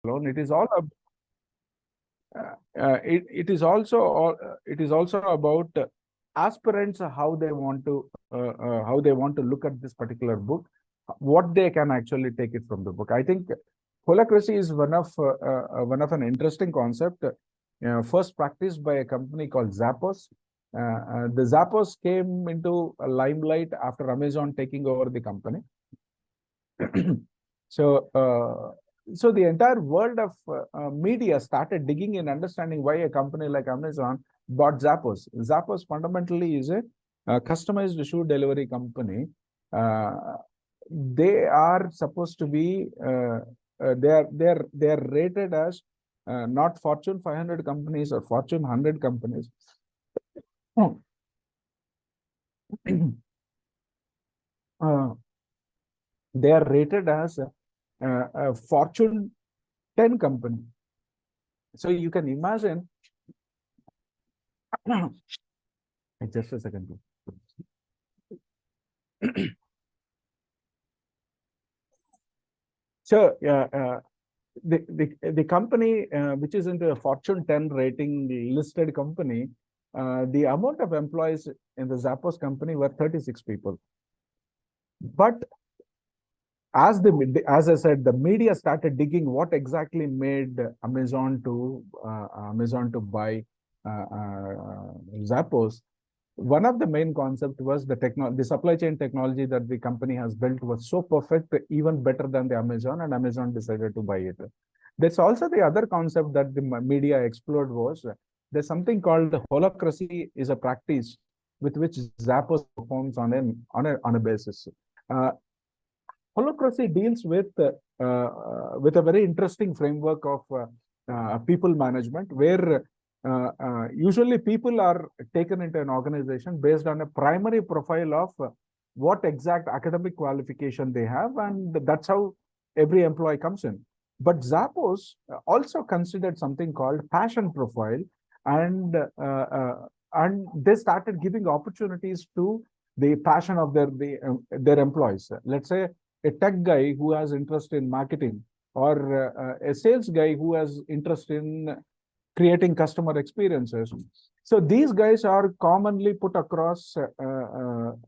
alone. It is all it is also it is also about aspirants, how they want to look at this particular book, what they can actually take it from the book. I think holacracy is one of an interesting concept, first practiced by a company called Zappos. The Zappos came into limelight after Amazon taking over the company. So, so the entire world of media started digging in, understanding why a company like Amazon bought Zappos. Zappos fundamentally is a customized shoe delivery company. They are supposed to be they are rated as not Fortune 500 companies or Fortune 100 companies. They are rated as a Fortune 10 company. So you can imagine. Just a second. So the company which is into a Fortune 10 rating listed company, the amount of employees in the Zappos company were 36 people. But as I said, the media started digging what exactly made Amazon to buy Zappos. One of the main concept was the supply chain technology that the company has built was so perfect, even better than the Amazon, and Amazon decided to buy it. There's also the other concept that the media explored was there's something called the holacracy is a practice with which Zappos performs on a basis. Holacracy deals with a very interesting framework of people management, where usually people are taken into an organization based on a primary profile of what exact academic qualification they have, and that's how every employee comes in. But Zappos also considered something called passion profile, and they started giving opportunities to the passion of their employees. Let's say a tech guy who has interest in marketing, or a sales guy who has interest in creating customer experiences. So these guys are commonly put across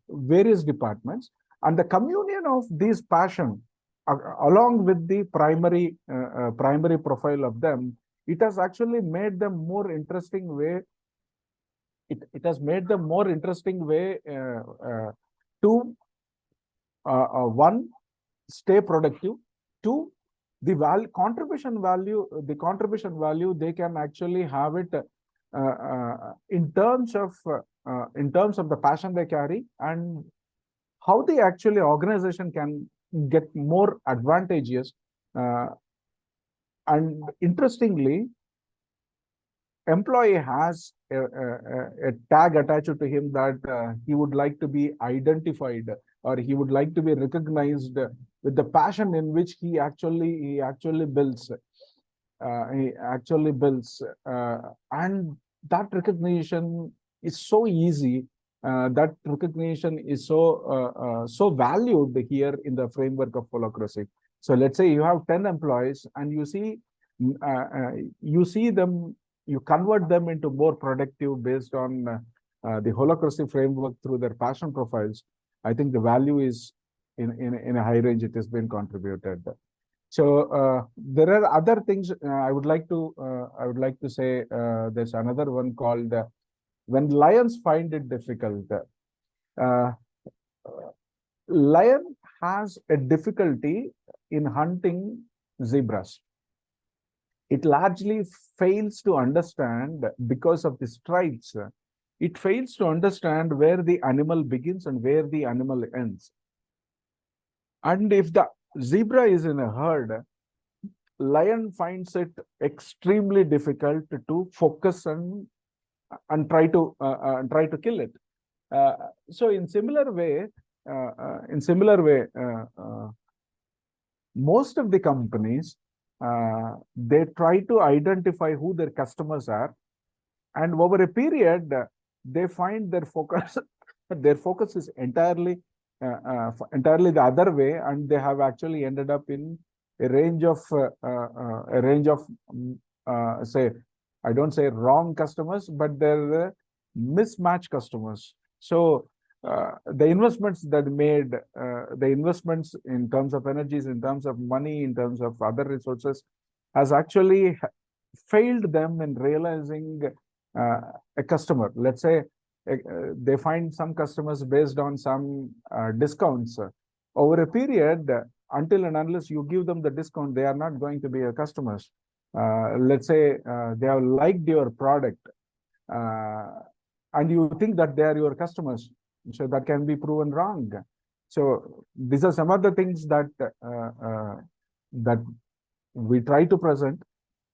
various departments, and the communion of these passion along with the primary profile of them, it has actually made them more interesting way. It has made them more interesting way to one, stay productive. Two, the contribution value they can actually have it in terms of the passion they carry, and how the actually organization can get more advantageous. And interestingly, employee has a tag attached to him that he would like to be identified, or he would like to be recognized with the passion in which he actually builds. And that recognition is so easy. That recognition is so valued here in the framework of holacracy. So let's say you have 10 employees, and you see them, you convert them into more productive based on the holacracy framework through their passion profiles. I think the value is in a high range. It has been contributed. So there are other things I would like to say. There's another one called when lions find it difficult. Lion has a difficulty in hunting zebras. It largely fails to understand, because of the stripes, it fails to understand where the animal begins and where the animal ends. And if the zebra is in a herd, lion finds it extremely difficult to focus and try to kill it. So in similar way, most of the companies, they try to identify who their customers are, and over a period, they find their focus is entirely the other way, and they have actually ended up in a range of say, I don't say wrong customers, but they're mismatched customers. So the investments that made, the investments in terms of energies, in terms of money, in terms of other resources, has actually failed them in realizing a customer. Let's say they find some customers based on some discounts. Over a period, until and unless you give them the discount, they are not going to be your customers. Let's say they have liked your product and you think that they are your customers. So that can be proven wrong. So these are some of the things that that we try to present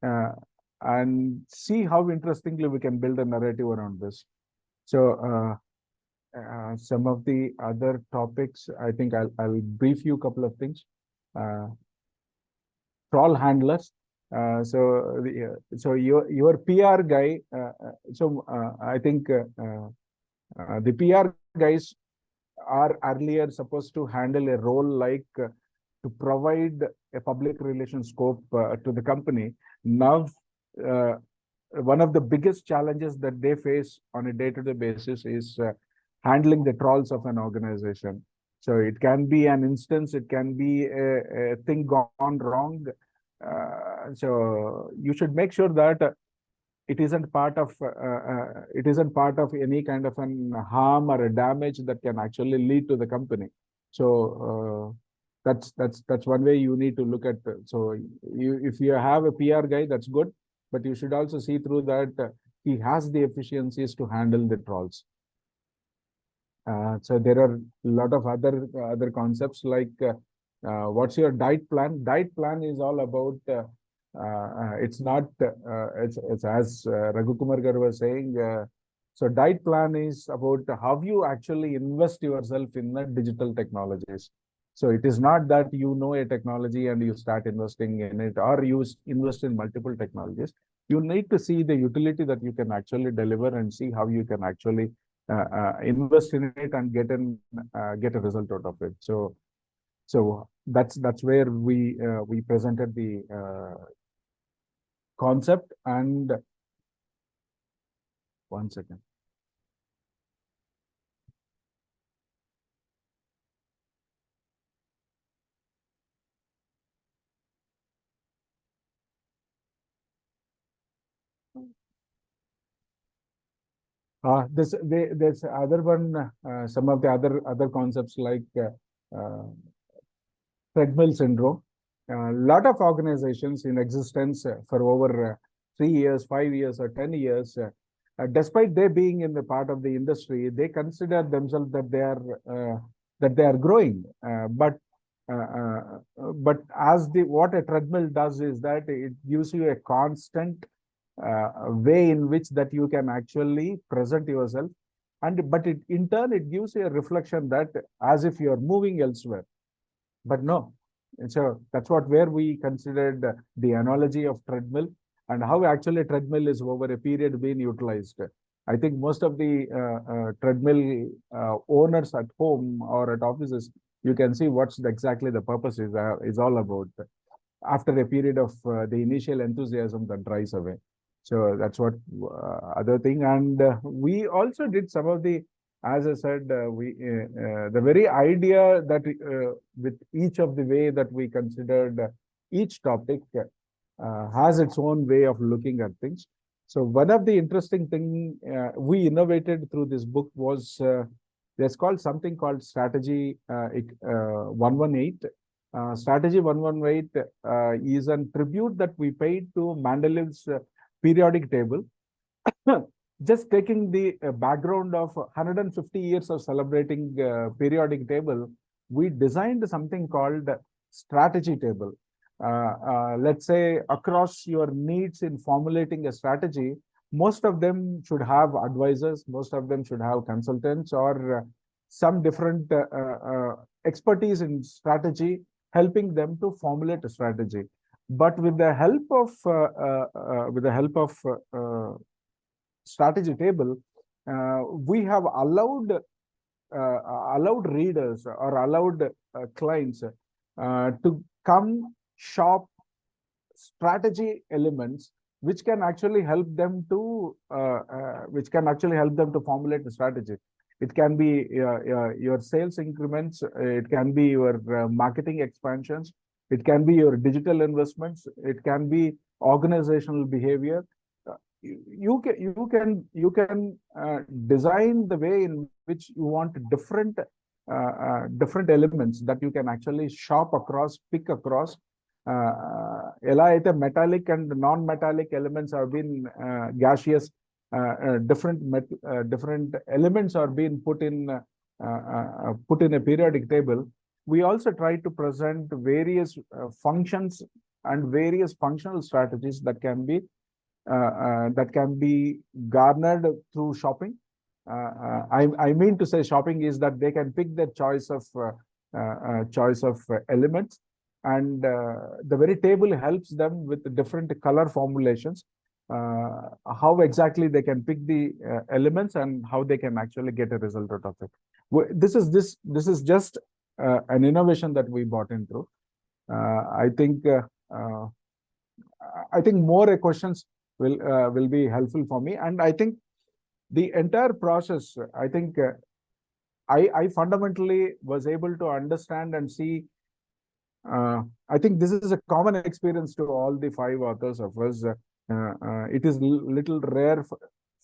and see how interestingly we can build a narrative around this. So some of the other topics, I think I'll brief you a couple of things. Troll handlers. So your PR guy. I think the PR guys are earlier supposed to handle a role like to provide a public relations scope to the company. Now, one of the biggest challenges that they face on a day-to-day basis is handling the trolls of an organization. So it can be an instance, it can be a thing gone wrong. So you should make sure that it isn't part of any kind of an harm or a damage that can actually lead to the company. So that's one way you need to look at. So if you have a PR guy, that's good, but you should also see through that he has the efficiencies to handle the trolls. So there are a lot of other concepts like what's your diet plan? Diet plan is all about it's not it's as Raghu Kumar Gar was saying. So diet plan is about how you actually invest yourself in the digital technologies. So it is not that you know a technology and you start investing in it, or you invest in multiple technologies. You need to see the utility that you can actually deliver and see how you can actually invest in it and get a result out of it. So that's where we presented the concept. And one second. There's other one, some of the other concepts like treadmill syndrome. A lot of organizations in existence for over 3 years, 5 years, or 10 years, despite they being in the part of the industry, they consider themselves that they are growing. But as what a treadmill does is that it gives you a constant way in which that you can actually present yourself, but in turn it gives you a reflection that as if you are moving elsewhere. But no. So that's where we considered the analogy of treadmill and how actually treadmill is over a period being utilized. I think most of the treadmill owners at home or at offices, you can see what's exactly the purpose is all about after a period of the initial enthusiasm that dries away. So that's what other thing. And we also did some of the, as I said, the very idea that with each of the way that we considered each topic has its own way of looking at things. So one of the interesting thing we innovated through this book was there's something called Strategy 118. Strategy 118 is a tribute that we paid to Mendelev's periodic table. Just taking the background of 150 years of celebrating periodic table, we designed something called strategy table. Let's say across your needs in formulating a strategy, most of them should have advisors, most of them should have consultants, or some different expertise in strategy, helping them to formulate a strategy. But with the help of strategy table, we have allowed readers or allowed clients to come shop strategy elements which can actually help them to formulate a strategy. It can be your sales increments, it can be your marketing expansions, it can be your digital investments, it can be organizational behavior. You can design the way in which you want different elements that you can actually shop across, pick across. ఎలా అయితే metallic and non-metallic elements have been gaseous, different elements are being put in a periodic table. We also try to present various functions and various functional strategies that can be garnered through shopping. I mean to say shopping is that they can pick their choice of elements, and the very table helps them with different color formulations, how exactly they can pick the elements and how they can actually get a result out of it. This is just an innovation that we brought in through. I think more questions will be helpful for me, and I think the entire process, I think I fundamentally was able to understand and see. I think this is a common experience to all the 5 authors of us. It is little rare for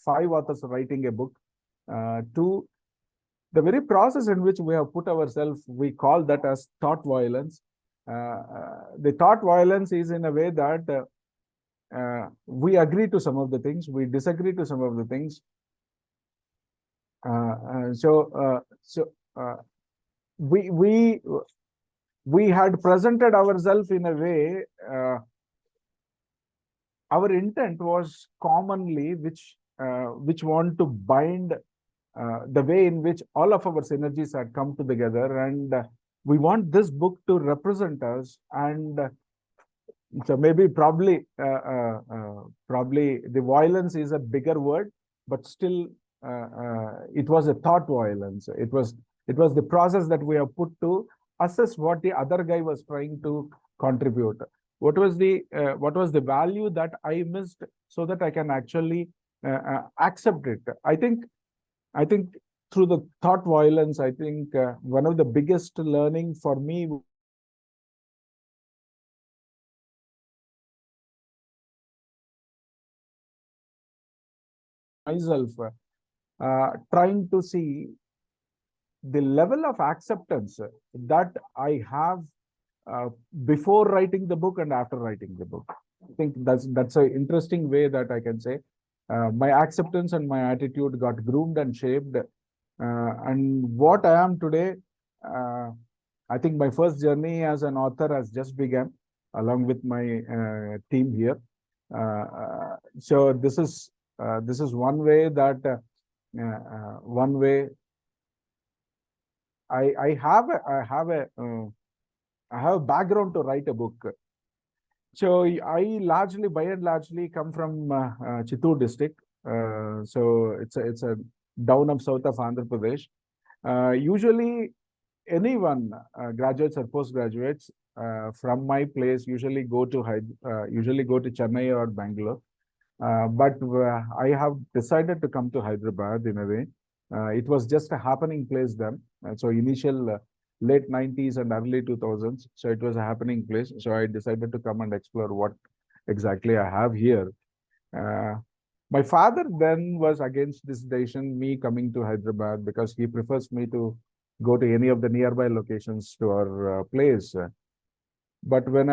5 authors writing a book. To the very process in which we have put ourselves, we call that as thought violence. The thought violence is in a way that we agree to some of the things, we disagree to some of the things. We had presented ourselves in a way, our intent was commonly which want to bind the way in which all of our synergies had come together, and we want this book to represent us. And so maybe probably the violence is a bigger word, but still it was a thought violence. It was the process that we have put to assess what the other guy was trying to contribute. What was the value that I missed, so that I can actually accept it. I think through the thought violence, I think one of the biggest learning for me myself, trying to see the level of acceptance that I have before writing the book and after writing the book. I think that's an interesting way that I can say my acceptance and my attitude got groomed and shaped, and what I am today. I think my first journey as an author has just begun, along with my team here. So this is one way that I have a background to write a book. So I by and largely come from Chittoor district. So it's a down of south of Andhra Pradesh. Usually anyone, graduates or postgraduates from my place, usually go to Chennai or Bangalore. But I have decided to come to Hyderabad in a way. It was just a happening place then. So initial late 90s and early 2000s. So it was a happening place. So I decided to come and explore what exactly I have here. My father then was against this decision, me coming to Hyderabad, because he prefers me to go to any of the nearby locations to our place. But when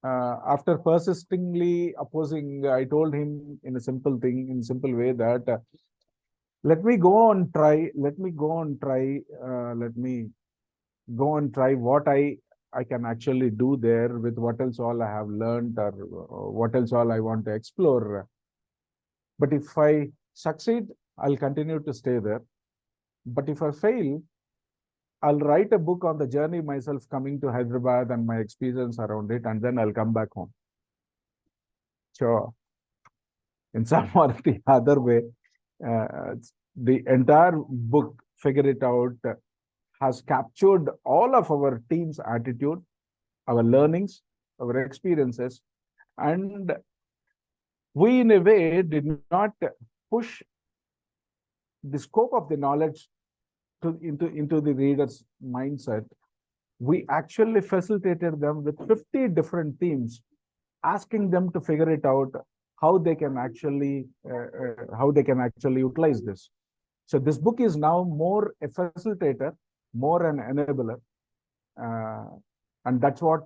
after persistingly opposing, I told him in a simple way that let me go and try what I can actually do there, with what else all I have learned, or what else all I want to explore. But if I succeed, I'll continue to stay there. But if I fail, I'll write a book on the journey myself coming to Hyderabad and my experience around it, and then I'll come back home. Sure. In some or the other way, the entire book, Figure It Out, has captured all of our team's attitude, our learnings, our experiences, and we in a way did not push the scope of the knowledge into the reader's mindset. We actually facilitated them with 50 different themes, asking them to figure it out how they can actually utilize this. So this book is now more a facilitator, more an enabler, and that's what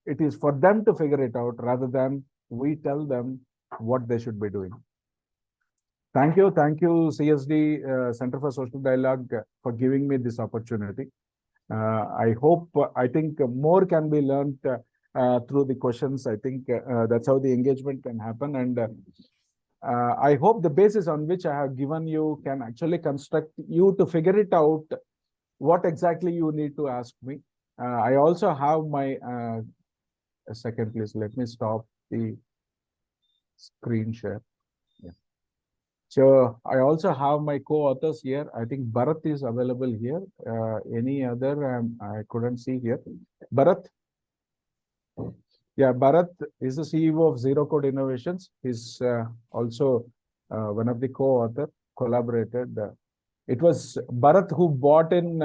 it is for them to figure it out rather than we tell them what they should be doing. Thank you, CSD Center for Social Dialogue for giving me this opportunity. I think more can be learned through the questions. I think that's how the engagement can happen. And I hope the basis on which I have given you can actually construct you to figure it out what exactly you need to ask me. I also have my, a second please, let me stop the screen share. Yeah. So I also have my co-authors here. I think Bharat is available here. Any other I couldn't see here. Bharat? Yeah, Bharat is the CEO of Zero Code Innovations. He's also one of the co-author, collaborated. It was Bharat who brought in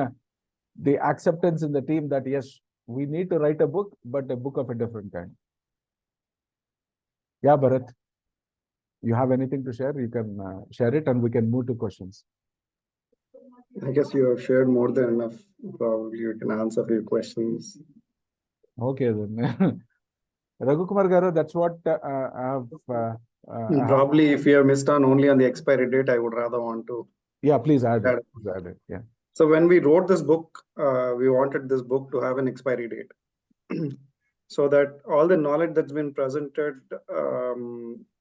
the acceptance in the team that yes, we need to write a book, but a book of a different kind. Yeah, Bharat, you have anything to share? You can share it and we can move to questions. I guess you have shared more than enough. Probably you can answer a few questions. Okay, then. Raghu Kumar Garu, that's what I have. Probably if you have missed on only on the expiry date, I would rather want to. Yeah, please add it. Please add it. Yeah. So when we wrote this book, we wanted this book to have an expiry date. So that all the knowledge that's been presented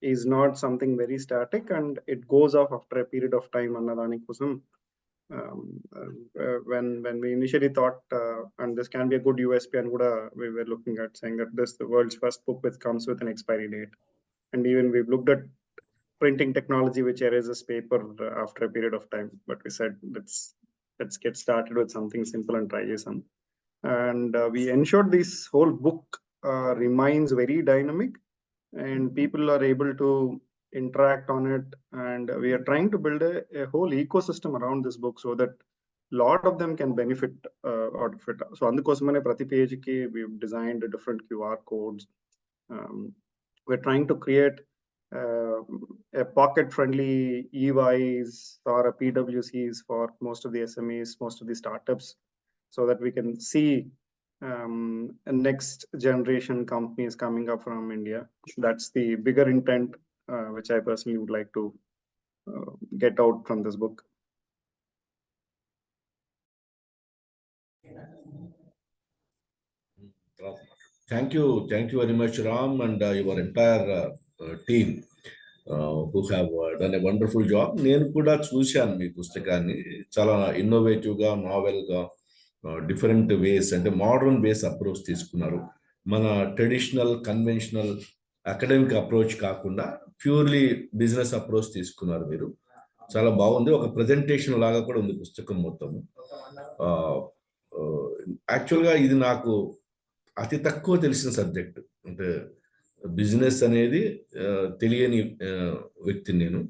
is not something very static and it goes off after a period of time. When we initially thought, and this can be a good USP, and we were looking at saying that this is the world's first book which comes with an expiry date. And even we've looked at printing technology which erases paper after a period of time. But we said, let's get started with something simple and try JSON. And we ensured this whole book remains very dynamic and people are able to interact on it. And we are trying to build a whole ecosystem around this book so that a lot of them can benefit out of it. So on the Kosamane Prati page, we've designed different QR codes. We're trying to create a pocket-friendly EYs or a PWCs for most of the SMEs, most of the startups, so that we can see a next generation companies coming up from India. That's the bigger intent, which I personally would like to get out from this book. Thank you very much, Ram, and your entire team who have done a wonderful job. నేను కూడా చూశాను మీ పుస్తకాన్ని, చాలా ఇన్నోవేటివ్గా, నావెల్గా, different ways అంటే modern వేస్ approach తీసుకున్నారు. మన traditional conventional academic approach కాకుండా purely business approach తీసుకున్నారు మీరు. చాలా బాగుంది. ఒక ప్రజెంటేషన్ లాగా కూడా ఉంది పుస్తకం మొత్తం. యాక్చువల్గా ఇది నాకు అతి తక్కువ తెలిసిన సబ్జెక్ట్. అంటే బిజినెస్ అనేది తెలియని వ్యక్తిని నేను.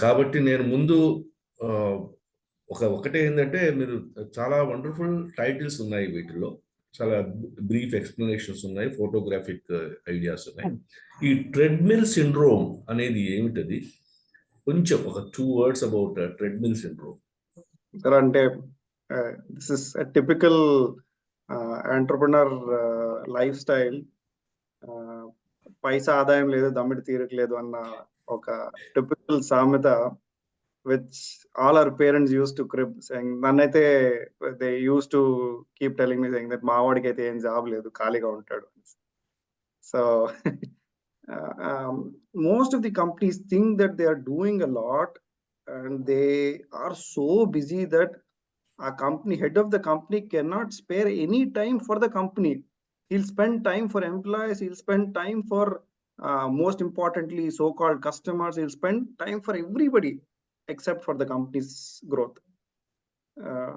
కాబట్టి నేను ముందు ఒకటే ఏంటంటే, మీరు చాలా వండర్ఫుల్ టైటిల్స్ ఉన్నాయి వీటిలో, చాలా బ్రీఫ్ ఎక్స్ప్లెనేషన్స్ ఉన్నాయి, ఫోటోగ్రాఫిక్ ఐడియాస్ ఉన్నాయి. ఈ ట్రెడ్మిల్ సిండ్రోమ్ అనేది ఏమిటది? కొంచెం ఒక 2 words about treadmill syndrome. Sir, అంటే this is a typical entrepreneur life style. పైసా ఆదాయం లేదు, దమ్మిడి తీరిక లేదు అన్న ఒక టిపికల్ సామెత which all our parents used to crib, saying, నన్నైతే they used to keep telling me, saying that మా వాడికి అయితే ఏం జాబ్ లేదు, ఖాళీగా ఉంటాడు. So most of the companies think that they are doing a lot and they are so busy that a company head of the company cannot spare any time for the company. He'll spend time for employees, he'll spend time for most importantly so-called customers, he'll spend time for everybody except for the company's growth.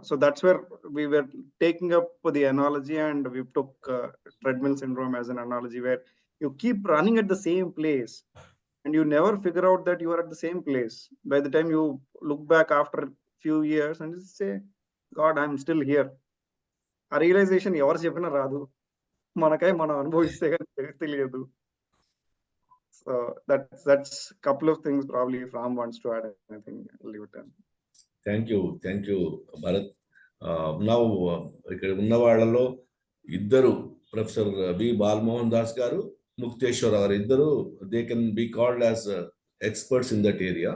So that's where we were taking up the analogy, and we took treadmill syndrome as an analogy, where you keep running at the same place and you never figure out that you are at the same place. By the time you look back after a few years and just say, God, I'm still here. A realization ఎవరు చెప్పినా రాదు, మనకై మనం అనుభవిస్తే కానీ తెలియదు. So that's couple of things probably if Ram wants to add anything, I'll leave it then. Thank you Bharat. Now ఇక్కడ ఉన్న వాళ్ళలో ఇద్దరు, ప్రొఫెసర్ బి బాలమోహన్ దాస్ గారు, ముక్తేశ్వర గారు, ఇద్దరు they can be called as experts in that area.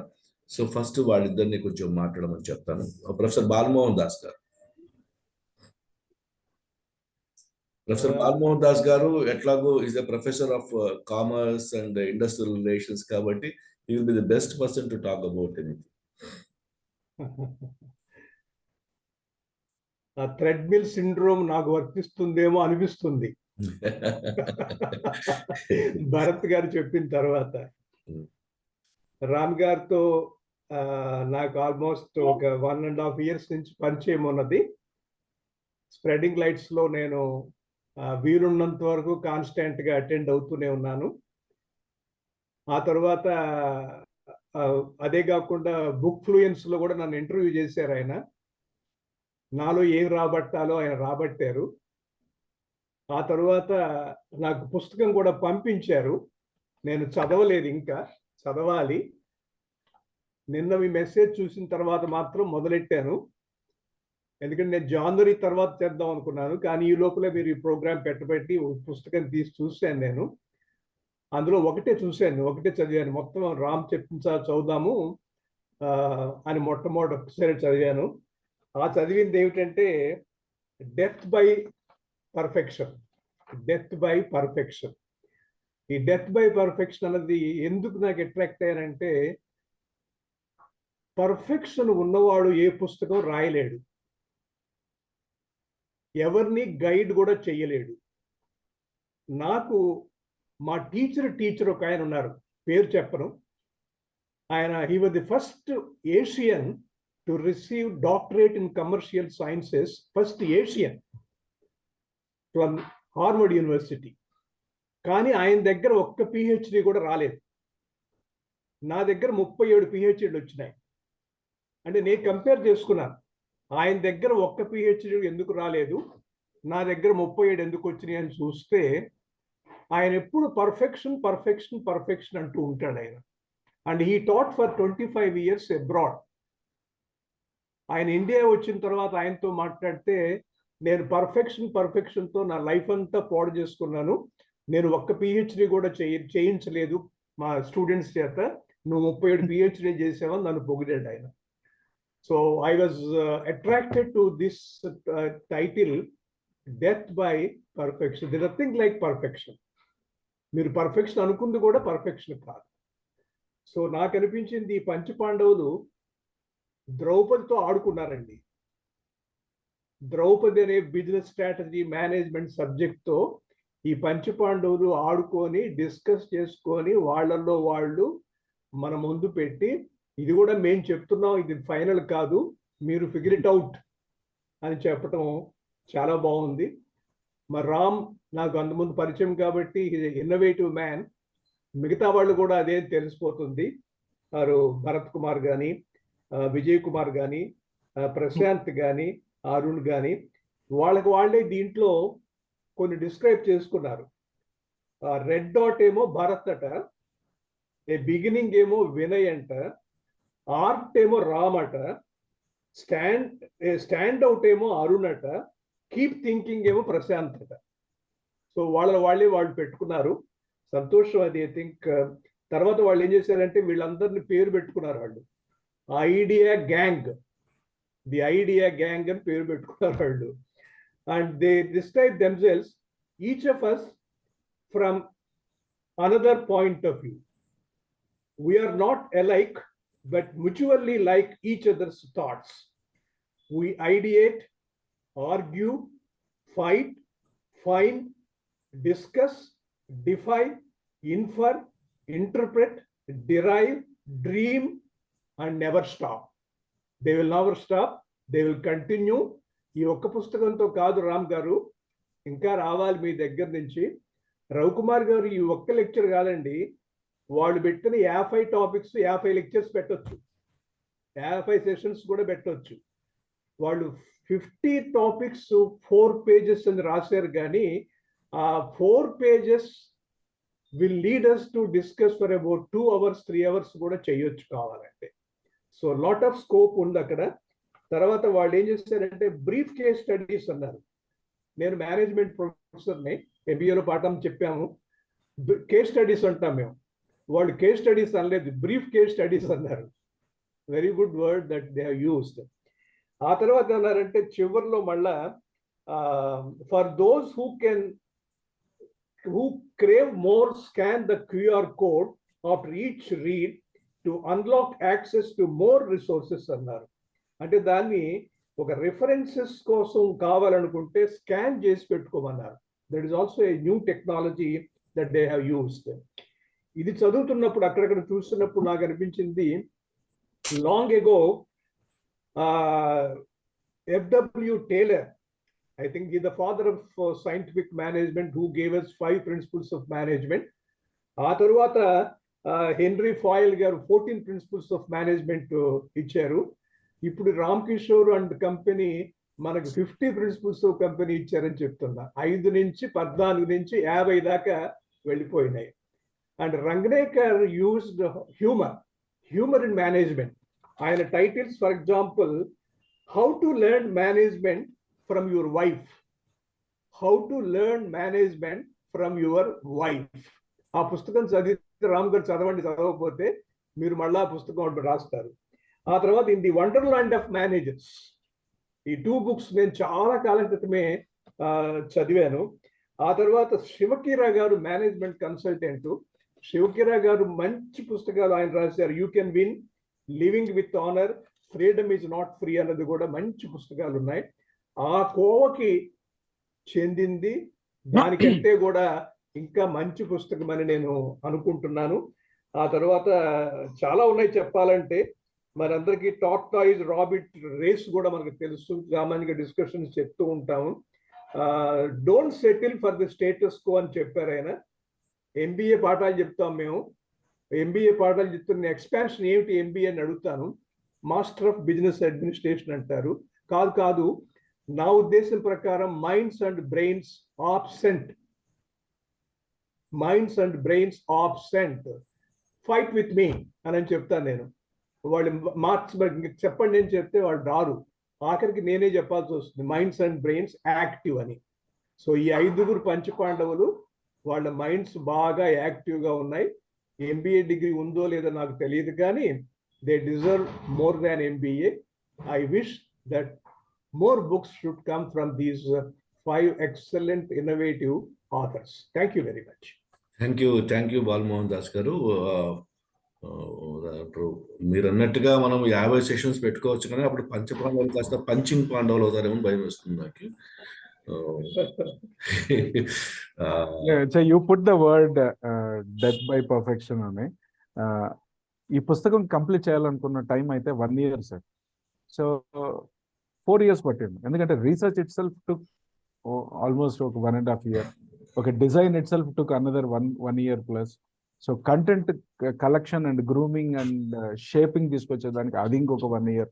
So first వాళ్ళిద్దరిని కొంచెం మాట్లాడమని చెప్తాను. ప్రొఫెసర్ బాలమోహన్ దాస్ గారు. ప్రొఫెసర్ బాలమోహన్ దాస్ గారు ఎట్లాగో is a professor of commerce and industrial relations, కాబట్టి he will be the best person to talk about anything. ఆ treadmill syndrome నాకు వర్తిస్తుందేమో అనిపిస్తుంది భరత్ గారు చెప్పిన తర్వాత. రామ్ గారితో నాకు ఆల్మోస్ట్ ఒక 1.5 years నుంచి పరిచయం ఉన్నది. స్ప్రెడింగ్ లైట్స్ లో నేను వీలున్నంత వరకు కాన్స్టెంట్ గా అటెండ్ అవుతూనే ఉన్నాను. ఆ తర్వాత అదే కాకుండా బుక్ ఫ్లూయెన్స్ లో కూడా నన్ను ఇంటర్వ్యూ చేశారు ఆయన. నాలో ఏం రాబట్టాలో ఆయన రాబట్టారు. ఆ తర్వాత నాకు పుస్తకం కూడా పంపించారు. నేను చదవలేదు, ఇంకా చదవాలి. నిన్న మీ మెసేజ్ చూసిన తర్వాత మాత్రం మొదలెట్టాను. ఎందుకంటే నేను జనవరి తర్వాత చేద్దాం అనుకున్నాను, కానీ ఈ లోపలే మీరు ఈ ప్రోగ్రామ్ పెట్టబెట్టి పుస్తకం తీసి చూశాను. నేను అందులో ఒకటే చదివాను. మొత్తం రామ్ చదువుదాము అని మొట్టమొదటిసారి చదివాను. ఆ చదివింది ఏమిటంటే డెత్ బై పర్ఫెక్షన్. ఈ డెత్ బై పర్ఫెక్షన్ అన్నది ఎందుకు నాకు అట్రాక్ట్ అయ్యానంటే, పర్ఫెక్షన్ ఉన్నవాడు ఏ పుస్తకం రాయలేడు, ఎవరిని గైడ్ కూడా చెయ్యలేడు. నాకు మా టీచర్ ఒక ఆయన ఉన్నారు, పేరు చెప్పను. ఆయన he was the first Asian to receive doctorate in commercial sciences, first Asian from Harvard university. కానీ ఆయన దగ్గర ఒక్క పిహెచ్డి కూడా రాలేదు. నా దగ్గర 37 పిహెచ్డీలు వచ్చినాయి. అంటే నేను కంపేర్ చేసుకున్నాను, ఆయన దగ్గర ఒక్క పిహెచ్డి ఎందుకు రాలేదు, నా దగ్గర 37 ఎందుకు వచ్చినాయి అని చూస్తే, ఆయన ఎప్పుడు పర్ఫెక్షన్ అంటూ ఉంటాడు ఆయన. And he taught for 25 years abroad. ఆయన ఇండియా వచ్చిన తర్వాత ఆయనతో మాట్లాడితే, నేను పర్ఫెక్షన్తో నా లైఫ్ అంతా పాడు చేసుకున్నాను, నేను ఒక్క పిహెచ్డి కూడా చేయించలేదు మా స్టూడెంట్స్ చేత, నువ్వు 37 పిహెచ్డి చేసావని నన్ను పొగిడాడు ఆయన. So I was attracted to this title, death by perfection. The nothing like perfection. మీరు పర్ఫెక్షన్ అనుకుంది కూడా పర్ఫెక్షన్ కాదు. సో నాకు అనిపించింది, ఈ పంచపాండవులు ద్రౌపదితో ఆడుకున్నారండి. ద్రౌపది అనే బిజినెస్ స్ట్రాటజీ మేనేజ్మెంట్ సబ్జెక్ట్తో ఈ పంచపాండవులు ఆడుకొని డిస్కస్ చేసుకొని వాళ్ళల్లో వాళ్ళు మన ముందు పెట్టి, ఇది కూడా మేము చెప్తున్నాం, ఇది ఫైనల్ కాదు, మీరు ఫిగర్ ఇట్ అవుట్ అని చెప్పటం చాలా బాగుంది. మరి రామ్ నాకు అంతకుముందు పరిచయం కాబట్టి ఇన్నోవేటివ్ మ్యాన్. మిగతా వాళ్ళు కూడా అదే తెలిసిపోతుంది. వారు భరత్ కుమార్ కానీ, విజయ్ కుమార్ కానీ, ప్రశాంత్ కానీ, అరుణ్ కానీ, వాళ్ళే దీంట్లో కొన్ని డిస్క్రైబ్ చేసుకున్నారు. రెడ్ డాట్ ఏమో భరత్ అట, ఏ బిగినింగ్ ఏమో వినయ్ అంట, ఆర్ట్ ఏమో రామ్ అట, స్టాండ్ అవుట్ ఏమో అరుణ్ అట, కీప్ థింకింగ్ ఏమో ప్రశాంత్ అట. సో వాళ్ళు పెట్టుకున్నారు. సంతోషం అది. ఐ థింక్ తర్వాత వాళ్ళు ఏం చేశారంటే, వీళ్ళందరినీ పేరు పెట్టుకున్నారు. వాళ్ళు ఐడియా గ్యాంగ్ అని పేరు పెట్టుకున్నారు వాళ్ళు. And they describe themselves, each of us from another point of view. We are not alike, but mutually like each other's thoughts. We ideate, argue, fight, find, discuss, defy, infer, interpret, derive, dream, and never stop. They will never stop. They will continue. ఈ ఒక్క పుస్తకంతో కాదు రామ్ గారు, ఇంకా రావాలి మీ దగ్గర నుంచి. రవికుమార్ గారు ఈ ఒక్క లెక్చర్ కాదండి, వాళ్ళు పెట్టిన 50 టాపిక్స్ 50 లెక్చర్స్ పెట్టొచ్చు, 50 సెషన్స్ కూడా పెట్టొచ్చు. వాళ్ళు 50 టాపిక్స్ 4 pages అని రాశారు, కానీ ఆ 4 pages will lead us to discuss for about 2 hours 3 hours కూడా చేయొచ్చు కావాలంటే. సో లాట్ ఆఫ్ స్కోప్ ఉంది అక్కడ. తర్వాత వాళ్ళు ఏం చేశారంటే బ్రీఫ్ కేస్ స్టడీస్ అన్నారు. నేను మేనేజ్మెంట్ ప్రొఫెసర్ని, ఎంబీఏలో పాఠం చెప్పాము. కేస్ స్టడీస్ అంటాం మేము, వాళ్ళు కేస్ స్టడీస్ అనలేదు, బ్రీఫ్ కేస్ స్టడీస్ అన్నారు. Very good word that they have used. ఆ తర్వాత అన్నారంటే చివరిలో మళ్ళా for those who crave more, scan the QR code after each read to unlock access to more resources అన్నారు. అంటే దాన్ని ఒక రిఫరెన్సెస్ కోసం కావాలనుకుంటే స్కాన్ చేసి పెట్టుకోమన్నారు. That is also a new technology that they have used. ఇది చదువుతున్నప్పుడు అక్కడక్కడ చూస్తున్నప్పుడు నాకు అనిపించింది, long ago F.W. Taylor, I think he's the father of scientific management, who gave us 5 principles of management. ఆ తర్వాత హెన్రీ ఫాయిల్ గారు 14 principles of management ఇచ్చారు. ఇప్పుడు రామ్ కిషోర్ అండ్ కంపెనీ మనకు 50 principles of కంపెనీ ఇచ్చారని చెప్తున్నా. 5 నుంచి 14 నుంచి 50 దాకా వెళ్ళిపోయినాయి. And Ranganekar used humour in management. ఆయన titles for example, how to learn management from your wife, how to learn management from your wife. ఆ పుస్తకం చదివితే, రామ్ గారు చదవండి, చదవకపోతే మీరు మళ్ళీ ఆ పుస్తకం రాస్తారు. ఆ తర్వాత in the wonderland of managers, ఈ 2 books నేను చాలా కాలం క్రితమే చదివాను. ఆ తర్వాత శివకీరా గారు మేనేజ్మెంట్ కన్సల్టెంట్, శివకీరా గారు మంచి పుస్తకాలు ఆయన రాశారు. You can win, living with honour, freedom is not free అన్నది కూడా మంచి పుస్తకాలు ఉన్నాయి. ఆ కోవకి చెందింది, దానికంటే కూడా ఇంకా మంచి పుస్తకం అని నేను అనుకుంటున్నాను. ఆ తర్వాత చాలా ఉన్నాయి చెప్పాలంటే. మనందరికీ టార్టాయిజ్ రాబిట్ రేస్ కూడా మనకు తెలుసు, సామాన్యంగా డిస్కషన్స్ చెప్తూ ఉంటాము. Don't settle for the status quo అని చెప్పారు ఆయన. ఎంబీఏ పాఠాలు చెప్తాం మేము, ఎంబీఏ పాఠాలు చెప్తున్న ఎక్స్పాన్షన్ ఏమిటి ఎంబీఏ అని అడుగుతాను. మాస్టర్ ఆఫ్ బిజినెస్ అడ్మినిస్ట్రేషన్ అంటారు. కాదు, నా ఉద్దేశం ప్రకారం minds and brains absent, fight with me అని చెప్తాను నేను. వాళ్ళు మార్క్స్ చెప్పండి అని చెప్తే వాళ్ళు రారు, ఆఖరికి నేనే చెప్పాల్సి వస్తుంది మైండ్స్ అండ్ బ్రెయిన్స్ యాక్టివ్ అని. సో ఈ 5 పంచపాండవులు, వాళ్ళ మైండ్స్ బాగా యాక్టివ్గా ఉన్నాయి. ఎంబీఏ డిగ్రీ ఉందో లేదో నాకు తెలియదు, కానీ they deserve more than MBA. I wish that more books should come from these 5 excellent innovative authors. Thank you very much. Thank you Balamohan Das గారు. మీరు అన్నట్టుగా మనం 50 సెషన్స్ పెట్టుకోవచ్చు, కానీ అప్పుడు పంచపాండవులు కాస్త పంచింగ్ పాండవులు అవుతారేమో భయం వేస్తుంది నాకు. So you put the word death by perfection అని. ఈ పుస్తకం కంప్లీట్ చేయాలనుకున్న టైం అయితే 1 year సార్. సో 4 years పట్టింది, ఎందుకంటే research itself took almost ఒక 1.5 year. ఒక design itself took another 1 year plus. So content collection and grooming and shaping తీసుకొచ్చేదానికి అది ఇంకొక 1 year.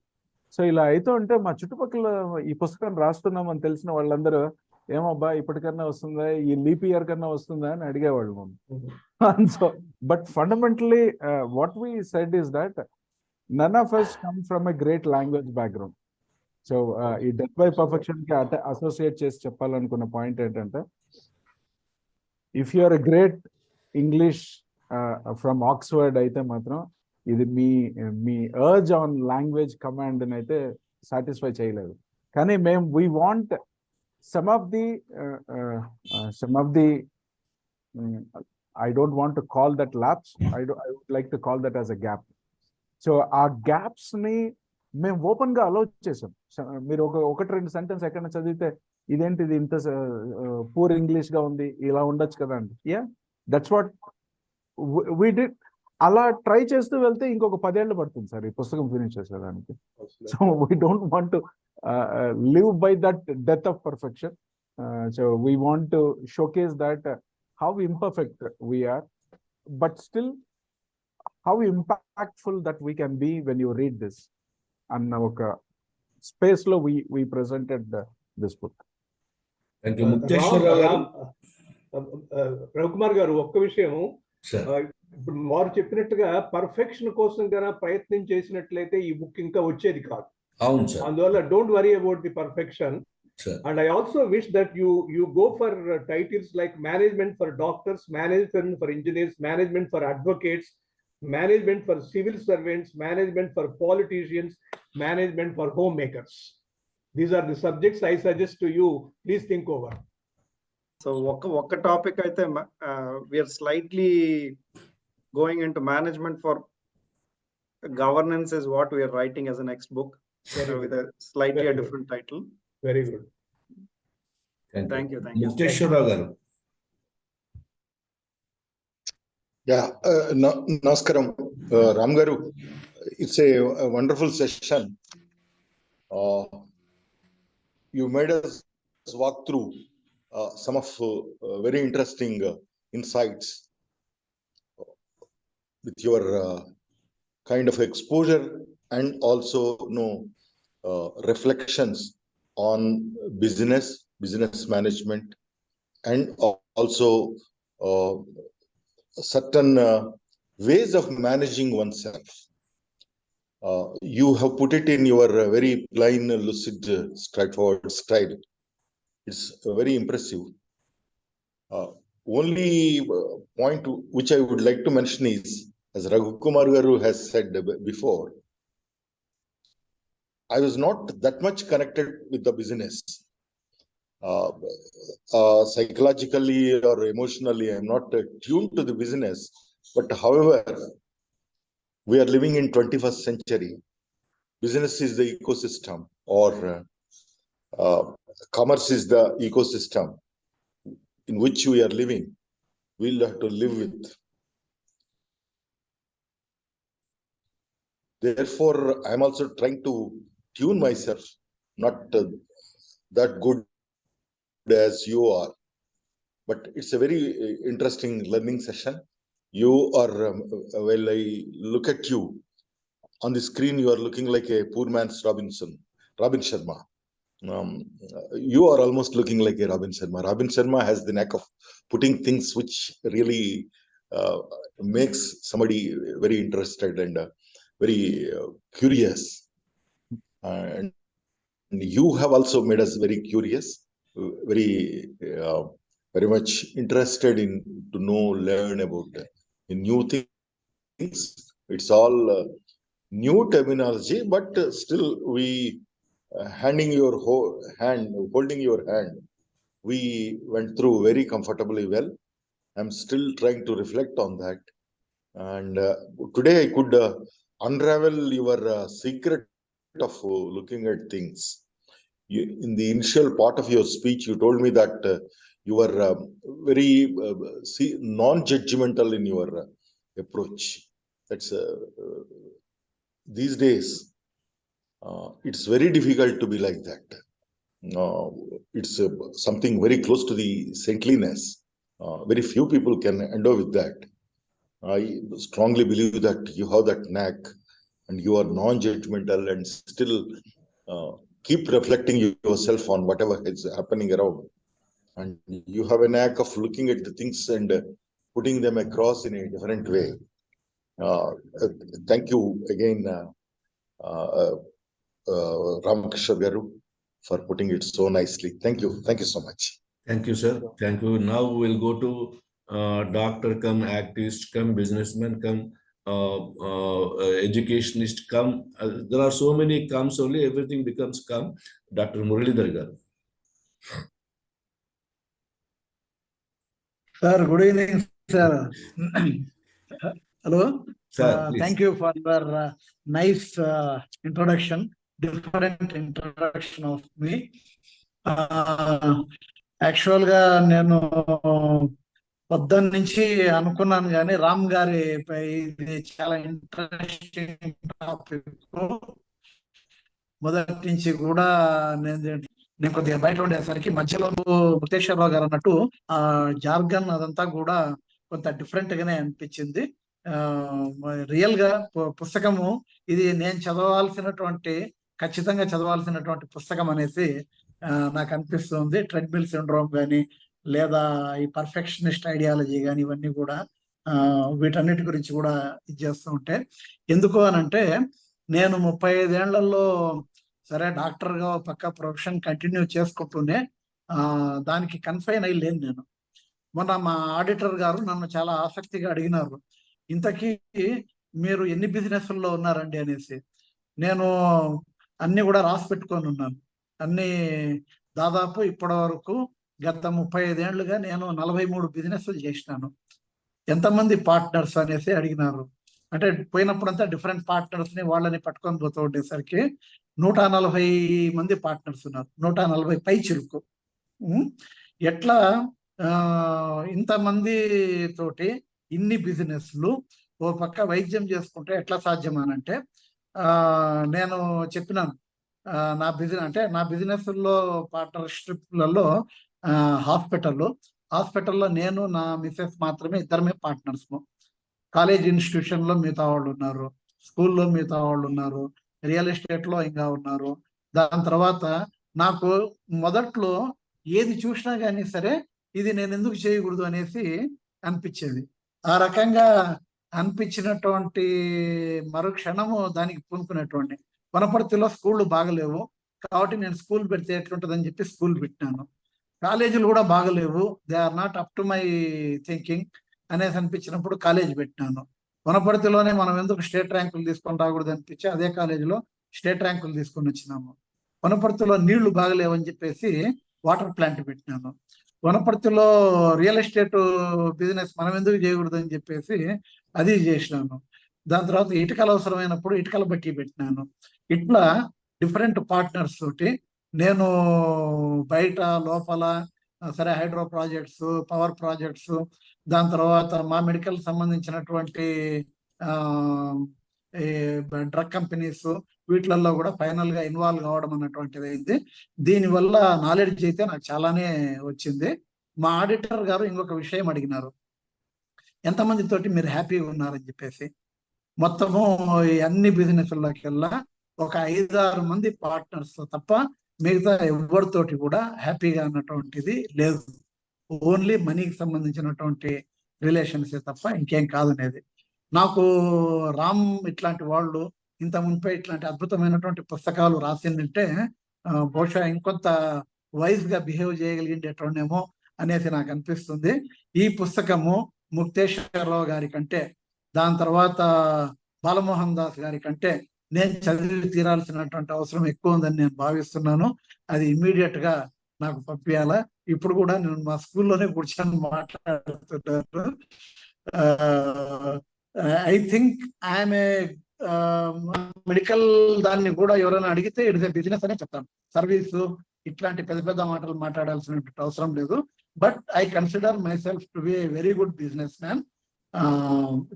సో ఇలా అయితే ఉంటే మా చుట్టుపక్కల ఈ పుస్తకం రాస్తున్నామని తెలిసిన వాళ్ళందరూ, ఏమబ్బా ఇప్పటికన్నా వస్తుందా, ఈ లీప్ ఇయర్ కన్నా వస్తుందా అని అడిగేవాళ్ళు మనం. So but fundamentally what we said is that none of us come from a great language background. So ఈ డెత్ బై పర్ఫెక్షన్ కి అసోసియేట్ చేసి చెప్పాలనుకున్న పాయింట్ ఏంటంటే, if you are a great English from Oxford అయితే మాత్రం ఇది మీ urge on language command అయితే సాటిస్ఫై చేయలేదు. కానీ we want some of the I don't want to call that lapse. I would like to call that as a gap. So our gaps ni మేము open గా allow చేసాం. మీరు ఒకటి 2 sentence ఎక్కడ చదివితే ఇదేంటిది ఇంత పూర్ ఇంగ్లీష్ గా ఉంది, ఇలా ఉండొచ్చు కదా అండి. That's what we did. అలా ట్రై చేస్తూ వెళ్తే ఇంకొక 10 ఏళ్ళు పడుతుంది సార్ ఈ పుస్తకం ఫినిష్ చేసేదానికి. So we don't want to live by that death of perfection. So we want to showcase that how imperfect we are, but still how impactful that we can be when you read this. అన్న ఒక space లో we presented this book. Thank you. Mukteswararao గారు. రవికుమార్ గారు, ఒక్క విషయం, sir ఇప్పుడు వారు చెప్పినట్టుగా పర్ఫెక్షన్ కోసం గన ప్రయత్నం చేసినట్లయితే ఈ బుక్ ఇంకా వచ్చేది కాదు. అవును సార్. అందువల్ల don't worry about the perfection. And I also wish that you go for titles like management for doctors, management for engineers, management for advocates, management for civil servants, management for politicians, management for homemakers. These are the subjects I suggest to you. Please think over. So ఒక topic అయితే we are slightly going into management for governance is what we are writing as a next book with a slightly a different title. Very good. Thank you. Mukteswararao గారు. Yeah, Namaskaram, Ram Garu. It's a wonderful session. You made us walk through some of very interesting insights with your kind of exposure and also reflections on business management, and also certain ways of managing oneself. You have put it in your very plain, lucid, straightforward style. It's very impressive. Only point which I would like to mention is, as Raghukumar Garu has said before, I was not that much connected with the business. Psychologically or emotionally, I'm not tuned to the business. But however, we are living in 21st century. Business is the ecosystem, or commerce is the ecosystem in which we are living. We'll have to live with. Therefore, I'm also trying to tune myself, not that good as you are, but it's a very interesting learning session. You are, well, I look at you on the screen, you are looking like a poor man's Robin Sharma. You are almost looking like a Robin Sharma. Robin Sharma has the knack of putting things which really makes somebody very interested and very curious. And you have also made us very curious, very much interested in to know, learn about new things. It's all new terminology, but still we holding your hand, we went through very comfortably well. I'm still trying to reflect on that, and today I could unravel your secret of looking at things. In the initial part of your speech, you told me that you were very non-judgmental in your approach. That's these days it's very difficult to be like that. It's something very close to the saintliness. Very few people can endure with that. I strongly believe that you have that knack, and you are non-judgmental and still keep reflecting yourself on whatever is happening around. And you have a knack of looking at the things and putting them across in a different way. Thank you again, Ramakrishna Garu, for putting it so nicely. Thank you so much. Thank you, sir. Thank you. Now we'll go to doctor come activist come businessman come educationist come. There are so many comes, only everything becomes come. Dr. Muralidhar Garu. Sir, good evening, sir. Hello. Sir, thank you for your nice introduction, different introduction of me. Actual గా నేను పొద్దున్న నుంచి అనుకున్నాను, కానీ రామ్ గారి ఇది చాలా interesting topic. మొదటి నుంచి కూడా నేను కొద్దిగా బయట ఉండేసరికి మధ్యలో ముక్తేశ్వరరావు గారు అన్నట్టు ఆ జార్గన్ అదంతా కూడా కొంత డిఫరెంట్ గానే అనిపించింది. రియల్ గా పుస్తకము ఇది నేను ఖచ్చితంగా చదవాల్సినటువంటి పుస్తకం అనేసి నాకు అనిపిస్తుంది. ట్రెడ్మిల్ సిండ్రోమ్ కానీ లేదా ఈ పర్ఫెక్షనిస్ట్ ఐడియాలజీ కానీ ఇవన్నీ కూడా వీటన్నిటి గురించి కూడా ఇది చేస్తూ ఉంటే, ఎందుకు అనంటే నేను 35 ఏళ్లలో సరే డాక్టర్గా పక్క ప్రొఫెషన్ కంటిన్యూ చేసుకుంటూనే దానికి కన్ఫైన్ అయ్యి లేను నేను. మొన్న మా ఆడిటర్ గారు నన్ను చాలా ఆసక్తిగా అడిగినారు, ఇంతకీ మీరు ఎన్ని బిజినెస్ల్లో ఉన్నారండి అనేసి. నేను అన్ని కూడా రాసి పెట్టుకొని ఉన్నాను. అన్ని దాదాపు ఇప్పటి వరకు గత 35 ఏళ్లుగా నేను 43 బిజినెస్లు చేసినాను. ఎంతమంది పార్ట్నర్స్ అనేసి అడిగినారు. అంటే పోయినప్పుడంతా డిఫరెంట్ పార్ట్నర్స్ ని వాళ్ళని పట్టుకొని పోతూ ఉండేసరికి 140 మంది పార్ట్నర్స్ ఉన్నారు. 140 పై చిరుకు. ఎట్లా ఇంతమంది తోటి ఇన్ని బిజినెస్లు ఓ పక్క వైద్యం చేసుకుంటే ఎట్లా సాధ్యమానంటే నేను చెప్పినాను, నా బిజినెస్లో పార్ట్నర్షిప్లలో హాస్పిటల్లో నేను నా మిసెస్ మాత్రమే, ఇద్దరమే పార్ట్నర్స్. కాలేజ్ ఇన్స్టిట్యూషన్లో మిగతా వాళ్ళు ఉన్నారు, స్కూల్లో మిగతా వాళ్ళు ఉన్నారు, రియల్ ఎస్టేట్లో ఇంకా ఉన్నారు. దాని తర్వాత నాకు మొదట్లో ఏది చూసినా కానీ సరే ఇది నేను ఎందుకు చేయకూడదు అనేసి అనిపించేది. ఆ రకంగా అనిపించినటువంటి మరుక్షణము దానికి పూనుకున్నటువంటి. వనపర్తిలో స్కూళ్ళు బాగలేవు కాబట్టి నేను స్కూల్ పెడితే ఎట్లుంటుందని చెప్పి స్కూల్ పెట్టినాను. కాలేజీలు కూడా బాగలేవు, they are not up to my thinking అనేసి అనిపించినప్పుడు కాలేజీ పెట్టినాను. వనపర్తిలోనే మనం ఎందుకు స్టేట్ ర్యాంకులు తీసుకొని రాకూడదు అనిపించి అదే కాలేజీలో స్టేట్ ర్యాంకులు తీసుకొని వచ్చినాము. వనపర్తిలో నీళ్లు బాగలేవని చెప్పేసి వాటర్ ప్లాంట్ పెట్టినాను. వనపర్తిలో రియల్ ఎస్టేట్ బిజినెస్ మనం ఎందుకు చేయకూడదు అని చెప్పేసి అది చేసినాను. దాని తర్వాత ఇటుకలు అవసరమైనప్పుడు ఇటుకల బట్టి పెట్టినాను. ఇట్లా డిఫరెంట్ పార్ట్నర్స్ తోటి నేను బయట లోపల సరే హైడ్రో ప్రాజెక్ట్స్, పవర్ ప్రాజెక్ట్స్, దాని తర్వాత మా మెడికల్ సంబంధించినటువంటి డ్రగ్ కంపెనీస్ వీటిలలో కూడా ఫైనల్ గా ఇన్వాల్వ్ కావడం అన్నటువంటిది అయింది. దీనివల్ల నాలెడ్జ్ అయితే నాకు చాలానే వచ్చింది. మా ఆడిటర్ గారు ఇంకొక విషయం అడిగినారు, ఎంతమంది తోటి మీరు హ్యాపీగా ఉన్నారని చెప్పేసి. మొత్తము అన్ని బిజినెస్లకెల్లా ఒక 5-6 మంది పార్ట్నర్స్ తప్ప మిగతా ఎవరితోటి కూడా హ్యాపీగా అన్నటువంటిది లేదు. ఓన్లీ మనీకి సంబంధించినటువంటి రిలేషన్స్ తప్ప ఇంకేం కాదనేది. నాకు రామ్ ఇట్లాంటి వాళ్ళు ఇంత మునిపై ఇట్లాంటి అద్భుతమైనటువంటి పుస్తకాలు రాసిందంటే బహుశా ఇంకొంత వైజ్ గా బిహేవ్ చేయగలిగేటోనేమో అనేసి నాకు అనిపిస్తుంది. ఈ పుస్తకము ముక్తేశ్వరరావు గారి కంటే, దాని తర్వాత బాలమోహన్ దాస్ గారి కంటే నేను చదివి తీరాల్సినటువంటి అవసరం ఎక్కువ ఉందని నేను భావిస్తున్నాను. అది ఇమ్మీడియట్ గా నాకు పంపించాలా. ఇప్పుడు కూడా నేను మా స్కూల్లోనే కూర్చొని మాట్లాడుతున్నాను. I think I'm a medical దాన్ని కూడా ఎవరైనా అడిగితే ఇట్స్ ఏ బిజినెస్ అనే చెప్తాను. సర్వీసు ఇట్లాంటి పెద్ద పెద్ద మాటలు మాట్లాడాల్సిన అవసరం లేదు. But I consider my self to be a very good business man.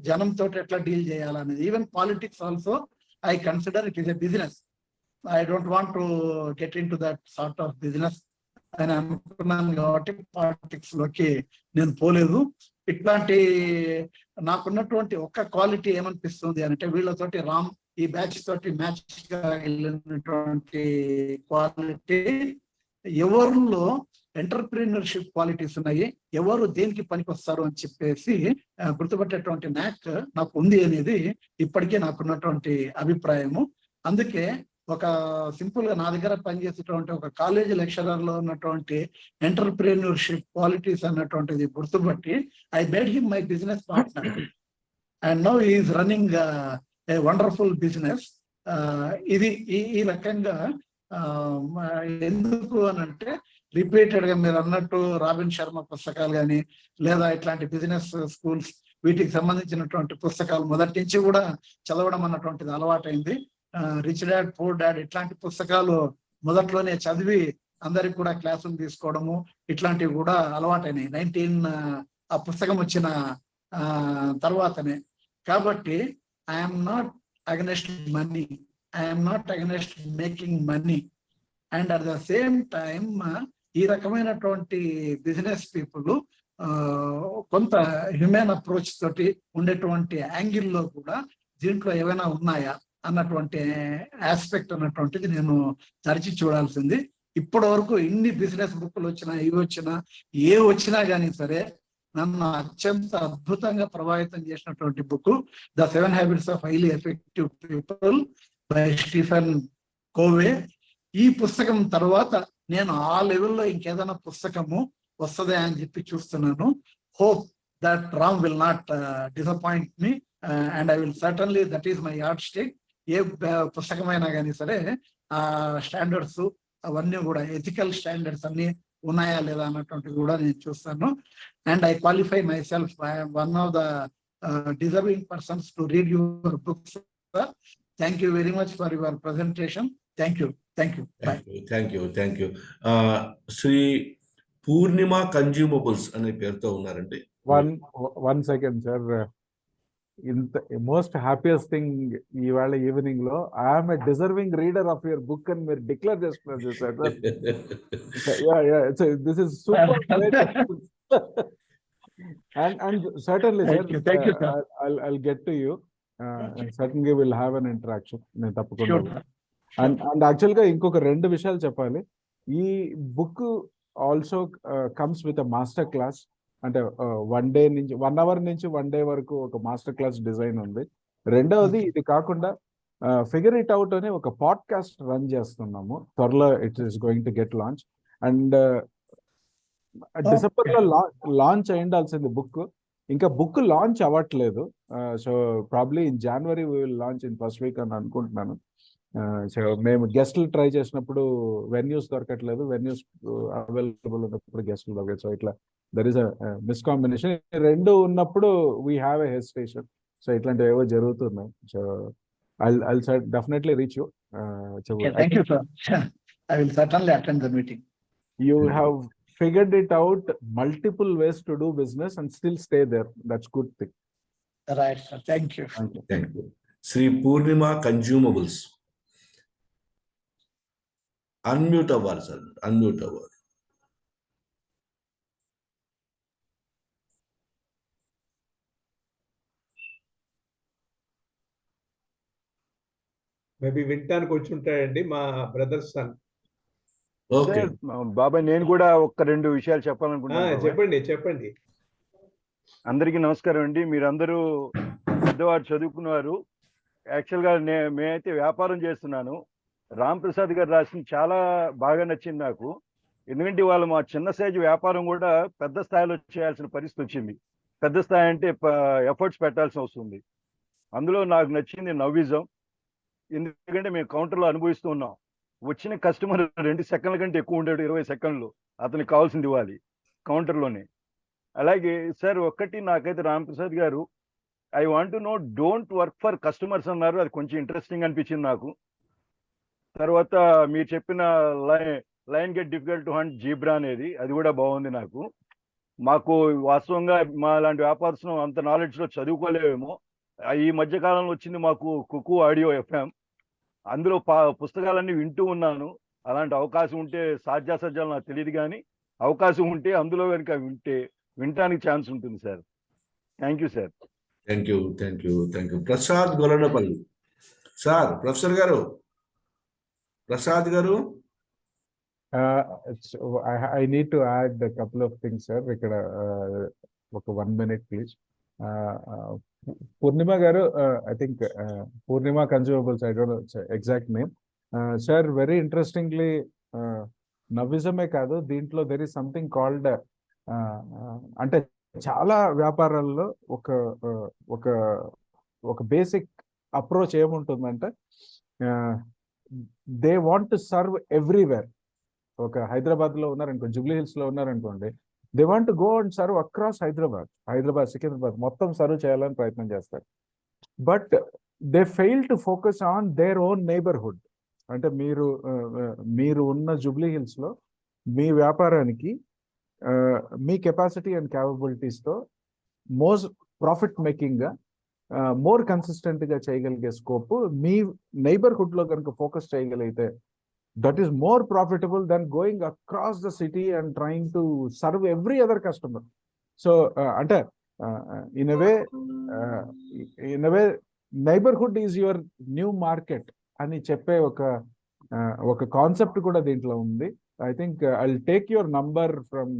జనంతో ఎట్లా డీల్ చేయాలనేది, even politics also I consider it is a business. I don't want to get in to that sort of business అని అనుకున్నాను కాబట్టి politics లోకి నేను పోలేదు. ఇట్లాంటి నాకున్నటువంటి ఒక్క క్వాలిటీ ఏమనిపిస్తుంది అంటే, వీళ్ళతోటి రామ్ ఈ బ్యాచ్ తోటి మ్యాచ్ గా వెళ్ళినటువంటి క్వాలిటీ, ఎవరిలో ఎంటర్ప్రీనర్షిప్ క్వాలిటీస్ ఉన్నాయి, ఎవరు దేనికి పనికొస్తారు అని చెప్పేసి గుర్తుపట్టేటువంటి నాక్ నాకు ఉంది అనేది ఇప్పటికే నాకున్నటువంటి అభిప్రాయము. అందుకే ఒక సింపుల్ గా నా దగ్గర పనిచేసేటువంటి ఒక కాలేజ్ లెక్చరర్ లో ఉన్నటువంటి ఎంటర్ప్రీనర్షిప్ క్వాలిటీస్ అన్నటువంటిది గుర్తుపట్టి I made him my business partner and now is running a wonderful business. ఇది ఈ రకంగా ఎందుకు అని అంటే, రిపీటెడ్ గా మీరు అన్నట్టు రాబిన్ శర్మ పుస్తకాలు కానీ లేదా ఇట్లాంటి బిజినెస్ స్కూల్స్ వీటికి సంబంధించినటువంటి పుస్తకాలు మొదటి నుంచి కూడా చదవడం అన్నటువంటిది అలవాటైంది. రిచ్ డాడ్ పూర్ డాడ్ ఇట్లాంటి పుస్తకాలు మొదట్లోనే చదివి అందరికి కూడా క్లాసులు తీసుకోవడము ఇట్లాంటివి కూడా అలవాటైనాయి ఆ పుస్తకం వచ్చిన తర్వాతనే. కాబట్టి I'm not against money, I'm not against making money. And at the same time ఈ రకమైనటువంటి బిజినెస్ పీపుల్ కొంత హ్యూమన్ అప్రోచ్ తోటి ఉండేటువంటి యాంగిల్లో కూడా దీంట్లో ఏమైనా ఉన్నాయా అన్నటువంటి ఆస్పెక్ట్ అన్నటువంటిది నేను తరచి చూడాల్సింది. ఇప్పటి వరకు ఇన్ని బిజినెస్ బుక్లు వచ్చినా ఇవి వచ్చినా ఏ వచ్చినా కానీ సరే నన్ను అత్యంత అద్భుతంగా ప్రభావితం చేసినటువంటి book the 7 habits of highly effective people by Stephen Covey. ఈ పుస్తకం తర్వాత నేను ఆ లెవెల్లో ఇంకేదైనా పుస్తకము వస్తుందా అని చెప్పి చూస్తున్నాను. Hope that Ram will not disappoint me and I will certainly, that is my yardstick. ఏ పుస్తకమైనా కానీ సరే ఆ స్టాండర్డ్స్ అవన్నీ కూడా ఎథికల్ స్టాండర్డ్స్ అన్ని ఉన్నాయా లేదా అన్నటువంటిది కూడా నేను చూస్తాను. And I qualify myself, I'm one of the deserving persons to read your books. Thank you very much for your presentation. Thank you. Thank you. Shri Purnima consumables అనే పేరుతో ఉన్నారండి. వన్ సెకండ్ సార్, ఇంత మోస్ట్ హ్యాపీయెస్ట్ థింగ్ ఇవాళ evening లో I'm a deserving reader of your book అని మీరు declare చేస్తున్నారు sir. This is super. And certainly sir, thank you sir. I'll get to you and certainly we'll have an interaction. నేను తప్పకుండా. And actual గా ఇంకొక 2 విషయాలు చెప్పాలి. ఈ book also comes with a master class. అంటే 1 డే నుంచి 1 అవర్ నుంచి 1 డే వరకు ఒక మాస్టర్ క్లాస్ డిజైన్ ఉంది. రెండవది ఇది కాకుండా ఫిగర్ ఇట్ అవుట్ అనే ఒక పాడ్కాస్ట్ రన్ చేస్తున్నాము. త్వరలో it is going to get launch. And December లో లాంచ్ అయ్యిండాల్సింది బుక్. ఇంకా బుక్ లాంచ్ అవ్వట్లేదు. So probably in January we will launch in first week అని అనుకుంటున్నాను. సో మేము గెస్ట్లు ట్రై చేసినప్పుడు వెన్యూస్ దొరకట్లేదు, వెన్యూస్ అవైలబుల్ ఉన్నప్పుడు గెస్ట్లు దొరకదు. సో ఇట్లా దర్ ఇస్ అ మిస్కాంబినేషన్. 2 ఉన్నప్పుడు we have a hesitation. So ఇట్లాంటివి ఏవో జరుగుతున్నాయి. So I'll definitely reach you. Thank you sir. I will certainly attend the meeting. You have figured it out multiple ways to do business and still stay there. That's good thing. Right sir. Thank you. Thank you. Shri Purnima consumables. Unmute అవ్వాలి sir, unmute అవ్వాలి. Maybe వింటానికి వచ్చి ఉంటాడండి మా brother sun. Okay బాబాయ్, నేను కూడా 1-2 విషయాలు చెప్పాలనుకుంటున్నాను. చెప్పండి. అందరికీ నమస్కారం అండి. మీరందరూ పెద్దవారు, చదువుకున్నారు. యాక్చువల్గా మేమైతే వ్యాపారం చేస్తున్నాను. రామ్ ప్రసాద్ గారు రాసిన చాలా బాగా నచ్చింది నాకు. ఎందుకంటే వాళ్ళు మా చిన్న సైజు వ్యాపారం కూడా పెద్ద స్థాయిలో చేయాల్సిన పరిస్థితి వచ్చింది. పెద్ద స్థాయి అంటే ఎఫర్ట్స్ పెట్టాల్సి వస్తుంది. అందులో నాకు నచ్చింది నవ్విజం. ఎందుకంటే మేము కౌంటర్లో అనుభవిస్తూ ఉన్నాం. వచ్చిన కస్టమర్ 2 సెకండ్ల కంటే ఎక్కువ ఉండేది 20 సెకండ్లు అతనికి కావాల్సింది ఇవ్వాలి కౌంటర్లోనే. అలాగే సార్ ఒక్కటి నాకైతే రామప్రసాద్ గారు I want to know don't work for customers అన్నారు. అది కొంచెం ఇంట్రెస్టింగ్ అనిపించింది నాకు. తర్వాత మీరు చెప్పిన line get difficult to hunt zebra అనేది, అది కూడా బాగుంది నాకు. మాకు వాస్తవంగా మా లాంటి వ్యాపారస్తులు అంత నాలెడ్జ్లో చదువుకోలేమేమో. ఈ మధ్య కాలంలో వచ్చింది మాకు కుకు ఆడియో FM. అందులో పుస్తకాలన్నీ వింటూ ఉన్నాను. అలాంటి అవకాశం ఉంటే సాధ్యాసాధ్యాలు నాకు తెలియదు, కానీ అవకాశం ఉంటే అందులో కనుక వినటానికి ఛాన్స్ ఉంటుంది sir. Thank you sir. Thank you. Prasad Gollanapalli sir. Professor garu, Prasad గారు. I need to add a couple of things, sir. ఇక్కడ ఒక 1 minute please. Purnima garu, I think Purnima Consumables, I don't know exact name. Sir, very interestingly, నవ్విజమే కాదు, దీంట్లో there is something called అంటే చాలా వ్యాపారాల్లో ఒక basic approach ఏముంటుందంటే they want to serve everywhere. ఒక హైదరాబాద్ లో ఉన్నారనుకోండి, జూబ్లీ హిల్స్ లో ఉన్నారనుకోండి, they want go and serve across Hyderabad, Secunderabad మొత్తం సర్వ్ చేయాలని ప్రయత్నం చేస్తారు. But they fail to focus on their own neighbourhood. అంటే మీరు ఉన్న జూబ్లీ హిల్స్ లో మీ వ్యాపారానికి మీ కెపాసిటీ అండ్ క్యాపబిలిటీస్తో మోస్ట్ ప్రాఫిట్ మేకింగ్ గా మోర్ కన్సిస్టెంట్ గా చేయగలిగే స్కోప్ మీ నైబర్హుడ్ లో కనుక ఫోకస్ చేయగలిగితే that is more profitable than going across the city and trying to serve every other customer. So అంటే in way neighbourhood is your new market అని చెప్పే ఒక కాన్సెప్ట్ కూడా దీంట్లో ఉంది. I think I will take your number from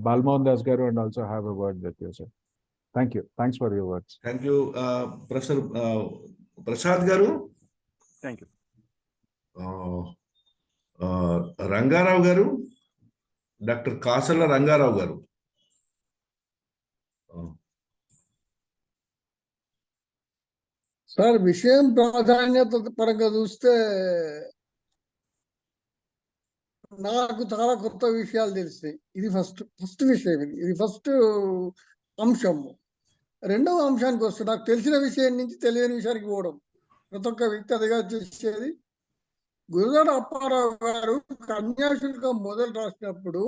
Balamohan Das garu and also have a word with you sir. Thank you. Thanks for your words. Thank you professor Prasad garu. Thank you. Rangarao గారు, doctor కాసల Rangarao గారు. Sir, విషయం ప్రాధాన్యత పరంగా చూస్తే నాకు చాలా కొత్త విషయాలు తెలిసాయి. ఇది ఫస్ట్ విషయం. ఇది ఫస్ట్ అంశము. రెండవ అంశానికి వస్తే నాకు తెలిసిన విషయం నుంచి తెలియని విషయానికి పోవడం ప్రతి ఒక్క వ్యక్తి అదిగా చేసేది. గురజాడ అప్పారావు గారు కన్యాశుల్కం మొదలు రాసినప్పుడు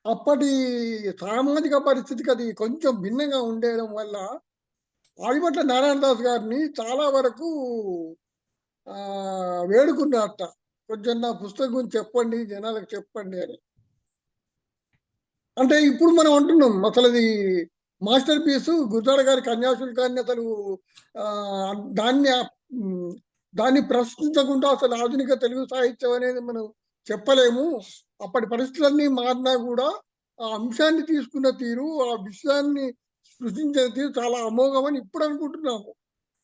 అప్పటి సామాజిక పరిస్థితికి అది కొంచెం భిన్నంగా ఉండడం వల్ల ఆదిభట్ల నారాయణదాస్ గారిని చాలా వరకు వేడుకున్నారట, కొంచెం నా పుస్తకం గురించి చెప్పండి, జనాలకు చెప్పండి అని. అంటే ఇప్పుడు మనం అంటున్నాం అసలు అది మాస్టర్ పీసు. గురజాడ గారి కన్యాశుల్కాన్ని అసలు దాన్ని ప్రశ్నించకుండా అసలు ఆధునిక తెలుగు సాహిత్యం అనేది మనం చెప్పలేము. అప్పటి పరిస్థితులన్నీ మారినా కూడా ఆ అంశాన్ని తీసుకున్న తీరు, ఆ విషయాన్ని సృష్టించిన తీరు చాలా అమోఘమని ఇప్పుడు అనుకుంటున్నాము.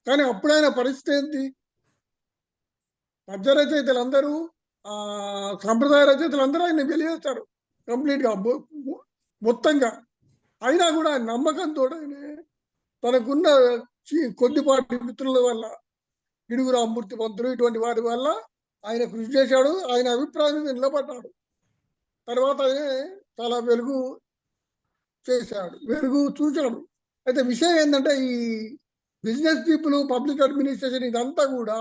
కానీ అప్పుడైన పరిస్థితి ఏంటి? పద్య రచయితలందరూ సాంప్రదాయ రచయితలందరూ ఆయన వెలివేస్తారు కంప్లీట్ గా మొత్తంగా. అయినా కూడా నమ్మకంతో తనకున్న కొద్దిపాటి మిత్రుల వల్ల, గిడుగు రామమూర్తి పంతులు ఇటువంటి వారి వల్ల ఆయన కృషి చేశాడు. ఆయన అభిప్రాయం నిలబడ్డాడు. తర్వాత ఆయన చాలా వెలుగు చేశాడు, వెలుగు చూశాడు. అయితే విషయం ఏంటంటే ఈ బిజినెస్ పీపుల్, పబ్లిక్ అడ్మినిస్ట్రేషన్ ఇదంతా కూడా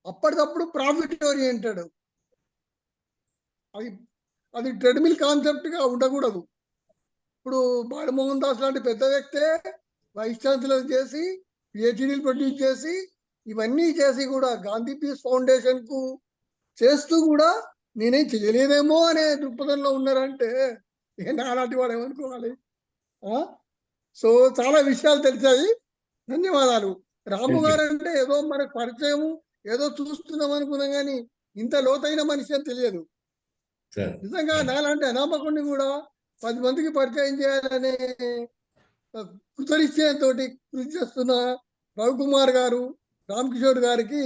అప్పటికప్పుడు ప్రాఫిట్ ఓరియంటెడ్. అది ట్రెడ్మిల్ కాన్సెప్ట్ గా ఉండకూడదు. ఇప్పుడు బాలమోహన్ దాస్ లాంటి పెద్ద వ్యక్తే వైస్ ఛాన్సలర్ చేసి, పిహెచ్డీలు ప్రొడ్యూస్ చేసి, ఇవన్నీ చేసి కూడా గాంధీ పీస్ ఫౌండేషన్ కు చేస్తూ కూడా నేనేం చేయలేదేమో అనే దృక్పథంలో ఉన్నారంటే అలాంటి వాడు ఏమనుకోవాలి? సో చాలా విషయాలు తెలిసాయి. ధన్యవాదాలు. రాము గారు అంటే ఏదో మనకు పరిచయం, ఏదో చూస్తున్నాం అనుకున్నాం, కానీ ఇంత లోతైన మనిషి అని తెలియదు. నిజంగా నాలాంటి అనామకుడిని కూడా 10 మందికి పరిచయం చేయాలనే కృతనిశ్చయంతో కృషి చేస్తున్న రవికుమార్ గారు, రామ్ కిషోర్ గారికి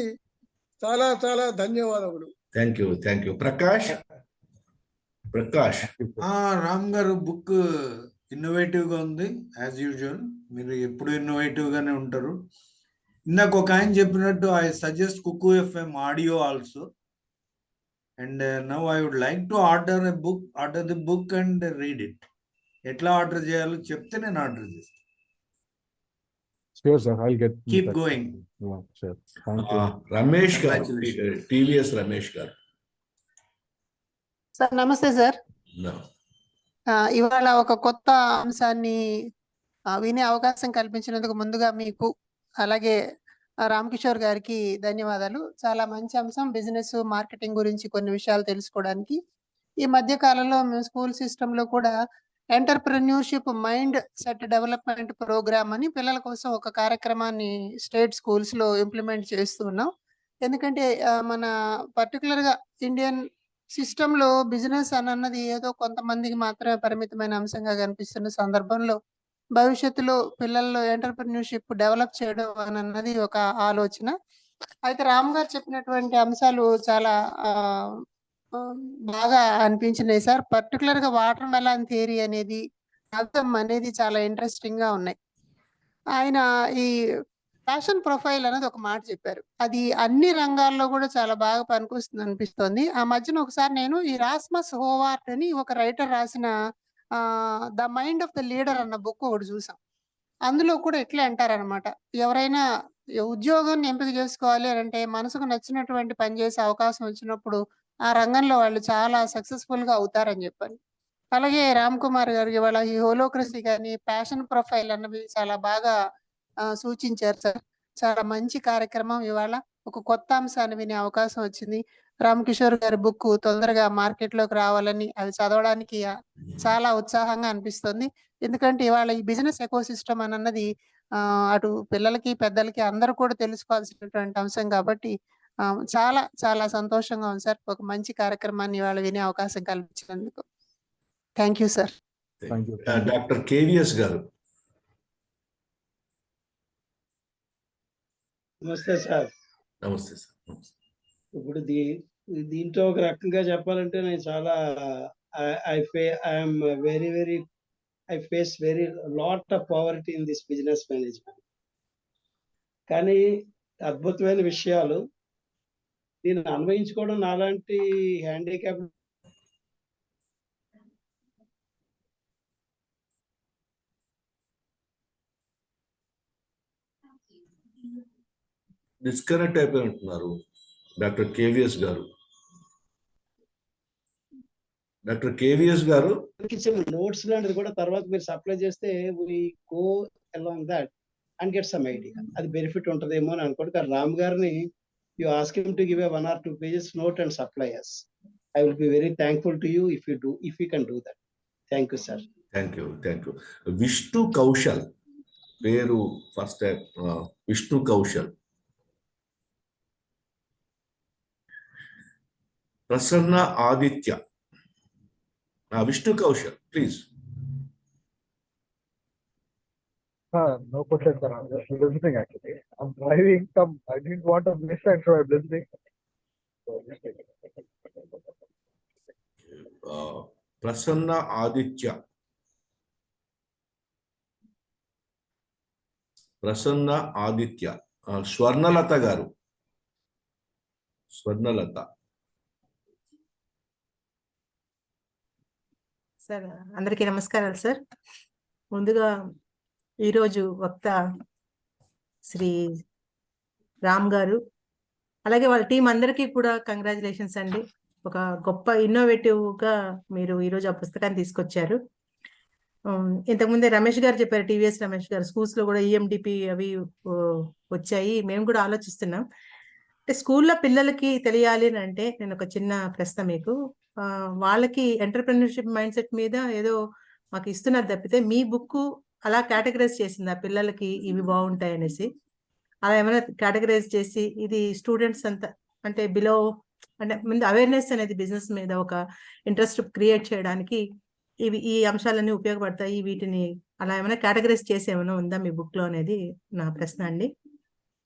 చాలా చాలా ధన్యవాదములు. Thank you. ప్రకాష్. రామ్ గారు బుక్ ఇన్నోవేటివ్ గా ఉంది. యాజ్ యూజువల్ మీరు ఎప్పుడు ఇన్నోవేటివ్ గానే ఉంటారు. ఇందాక ఒక ఆయన చెప్పినట్టు I suggest Kuku FM audio also. And now I would like to order the book and read it. ఎట్లా ఆర్డర్ చేయాలో చెప్తే నేను ఆర్డర్ చేస్తాను. Sure, sir. I'll get. Keep going. Yeah, sure. Thank you. Ramesh గారు, టీవీఎస్ రమేష్ గారు. సార్ నమస్తే sir. ఇవాళ ఒక కొత్త అంశాన్ని వినే అవకాశం కల్పించినందుకు ముందుగా మీకు, అలాగే రామ్ కిషోర్ గారికి ధన్యవాదాలు. చాలా మంచి అంశం. బిజినెస్ మార్కెటింగ్ గురించి కొన్ని విషయాలు తెలుసుకోవడానికి ఈ మధ్య కాలంలో మేము స్కూల్ సిస్టమ్ లో కూడా entrepreneurship mind set development program అని పిల్లల కోసం ఒక కార్యక్రమాన్ని స్టేట్ స్కూల్స్ లో ఇంప్లిమెంట్ చేస్తూ ఉన్నాం. ఎందుకంటే మన పర్టికులర్ గా ఇండియన్ సిస్టమ్ లో బిజినెస్ అన్నది ఏదో కొంతమందికి మాత్రమే పరిమితమైన అంశంగా కనిపిస్తున్న సందర్భంలో భవిష్యత్తులో పిల్లల్లో ఎంటర్ప్రెన్యూర్షిప్ డెవలప్ చేయడం అన్నది ఒక ఆలోచన. అయితే రామ్ గారు చెప్పినటువంటి అంశాలు చాలా బాగా అనిపించినాయి సార్. పర్టికులర్ గా వాటర్ మెలాన్ థియరీ అనేది, అర్థం అనేది చాలా ఇంట్రెస్టింగ్ గా ఉన్నాయి. ఆయన ఈ ఫ్యాషన్ ప్రొఫైల్ అనేది ఒక మాట చెప్పారు. అది అన్ని రంగాల్లో కూడా చాలా బాగా పనికొస్తుంది అనిపిస్తోంది. ఆ మధ్యన ఒకసారి నేను ఈ రాస్మస్ హోవార్ట్ అని ఒక రైటర్ రాసిన the mind of the leader అన్న బుక్ ఒకటి చూసాం. అందులో కూడా ఇట్లా అంటారనమాట, ఎవరైనా ఉద్యోగాన్ని ఎంపిక చేసుకోవాలి అంటే మనసుకు నచ్చినటువంటి పని చేసే అవకాశం వచ్చినప్పుడు ఆ రంగంలో వాళ్ళు చాలా సక్సెస్ఫుల్ గా అవుతారని చెప్పాను. అలాగే రామ్ కుమార్ గారు ఇవాళ ఈ హోలోక్రసీ కానీ ప్యాషన్ ప్రొఫైల్ అన్నవి చాలా బాగా సూచించారు సార్. చాలా మంచి కార్యక్రమం. ఇవాళ ఒక కొత్త అంశాన్ని వినే అవకాశం వచ్చింది. రామ్ కిషోర్ గారి బుక్ తొందరగా మార్కెట్లోకి రావాలని, అది చదవడానికి చాలా ఉత్సాహంగా అనిపిస్తుంది. ఎందుకంటే ఇవాళ ఈ బిజినెస్ ఎకోసిస్టమ్ అన్నది అటు పిల్లలకి పెద్దలకి అందరూ కూడా తెలుసుకోవాల్సినటువంటి అంశం కాబట్టి చాలా చాలా సంతోషంగా ఉంది సార్. ఒక మంచి కార్యక్రమాన్ని ఇవాళ వినే అవకాశం కల్పించినందుకు thank you sir. Doctor KVS garu. నమస్తే సార్. నమస్తే సార్. ఇప్పుడు దీంట్లో ఒక రకంగా చెప్పాలంటే నేను చాలా I face very lot of poverty in this business management. కానీ అద్భుతమైన విషయాలు దీన్ని అన్వయించుకోవడం నాలాంటి హ్యాండిక్యాప్ డిస్కనెక్ట్ అయిపోయి ఉంటున్నారు డాక్టర్ కేవిఎస్ గారు. డాక్టర్ కేవిఎస్ గారు నోట్స్ లాంటిది కూడా తర్వాత మీరు సప్లై చేస్తే we go along that and get some idea. అది బెనిఫిట్ ఉంటుందేమో అని అనుకోండి. కానీ రామ్ గారిని you ask him to give a 1 or 2 pages note and supply us. I will be very thankful to you if you can do that. Thank you, sir. Thank you. Vishnu Kaushal పేరు first time. Vishnu Kaushal. Prasanna Aditya. Vishnu Kaushal, please. No question, sir. I'm just listening actually. I'm driving some. I didn't want to miss and so I'm listening. Prasanna Aditya. Prasanna Aditya. Swarnalatha గారు. Swarnalatha. Sir అందరికీ నమస్కారాలు sir. ముందుగా ఈరోజు వక్త శ్రీ రామ్ గారు అలాగే వాళ్ళ టీం అందరికీ కూడా కంగ్రాచులేషన్స్ అండి. ఒక గొప్ప ఇన్నోవేటివ్గా మీరు ఈరోజు ఆ పుస్తకాన్ని తీసుకొచ్చారు. ఇంతకుముందే రమేష్ గారు చెప్పారు, టీవీఎస్ రమేష్ గారు, స్కూల్స్లో కూడా ఈఎండిపి అవి వచ్చాయి. మేము కూడా ఆలోచిస్తున్నాం. అంటే స్కూల్లో పిల్లలకి తెలియాలి అని అంటే నేను ఒక చిన్న ప్రశ్న మీకు, వాళ్ళకి ఎంటర్‌ప్రెన్యూర్‌షిప్ మైండ్ సెట్ మీద ఏదో మాకు ఇస్తున్నారు తప్పితే మీ బుక్ అలా కేటగరైజ్ చేసిందా పిల్లలకి ఇవి బాగుంటాయి అనేసి? అలా ఏమైనా కేటగరైజ్ చేసి ఇది స్టూడెంట్స్ అంతా అంటే బిలో అంటే ముందు అవేర్నెస్ అనేది బిజినెస్ మీద ఒక ఇంట్రెస్ట్ క్రియేట్ చేయడానికి ఈ అంశాలన్నీ ఉపయోగపడతాయి, వీటిని అలా ఏమైనా కేటగరైజ్ చేసి ఏమైనా ఉందా మీ బుక్లో అనేది నా ప్రశ్న అండి.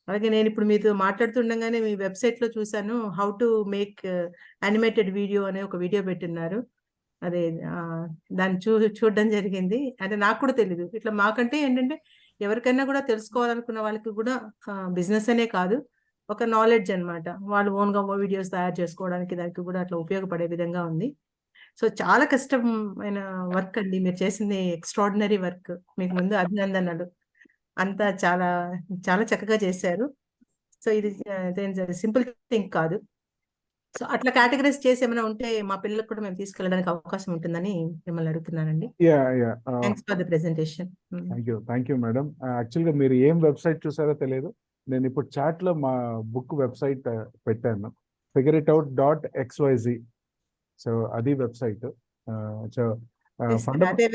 అలాగే నేను ఇప్పుడు మీతో మాట్లాడుతుండగానే మీ వెబ్సైట్లో చూసాను, how to make animated video అనే ఒక వీడియో పెట్టున్నారు. అదే దాన్ని చూడడం జరిగింది. అంటే నాకు కూడా తెలీదు. ఇట్లా మాకంటే ఏంటంటే ఎవరికైనా కూడా తెలుసుకోవాలనుకున్న వాళ్ళకి కూడా బిజినెస్ అనే కాదు, ఒక నాలెడ్జ్ అనమాట. వాళ్ళు ఓన్గా వీడియోస్ తయారు చేసుకోవడానికి దానికి కూడా అట్లా ఉపయోగపడే విధంగా ఉంది. సో చాలా కష్టమైన వర్క్ అండి మీరు చేసింది, ఎక్స్ట్రాడినరీ వర్క్. మీకు ముందు అభినందనలు. అంతా చాలా చాలా చక్కగా చేశారు. సో ఇది సింపుల్ థింగ్ కాదు. సో అట్లా కేటగరైజ్ చేసి ఏమైనా ఉంటే మా పిల్లలకు కూడా మేము తీసుకెళ్ళడానికి అవకాశం ఉంటుందని మిమ్మల్ని అడుగుతున్నానండి. Thanks for the presentation. Thank you madam. యాక్చువల్గా మీరు ఏం వెబ్సైట్ చూసారో తెలియదు. నేను ఇప్పుడు చాట్ లో మా బుక్ వెబ్సైట్ పెట్టాను, figureitout.xyz. సో అది వెబ్సైట్. సో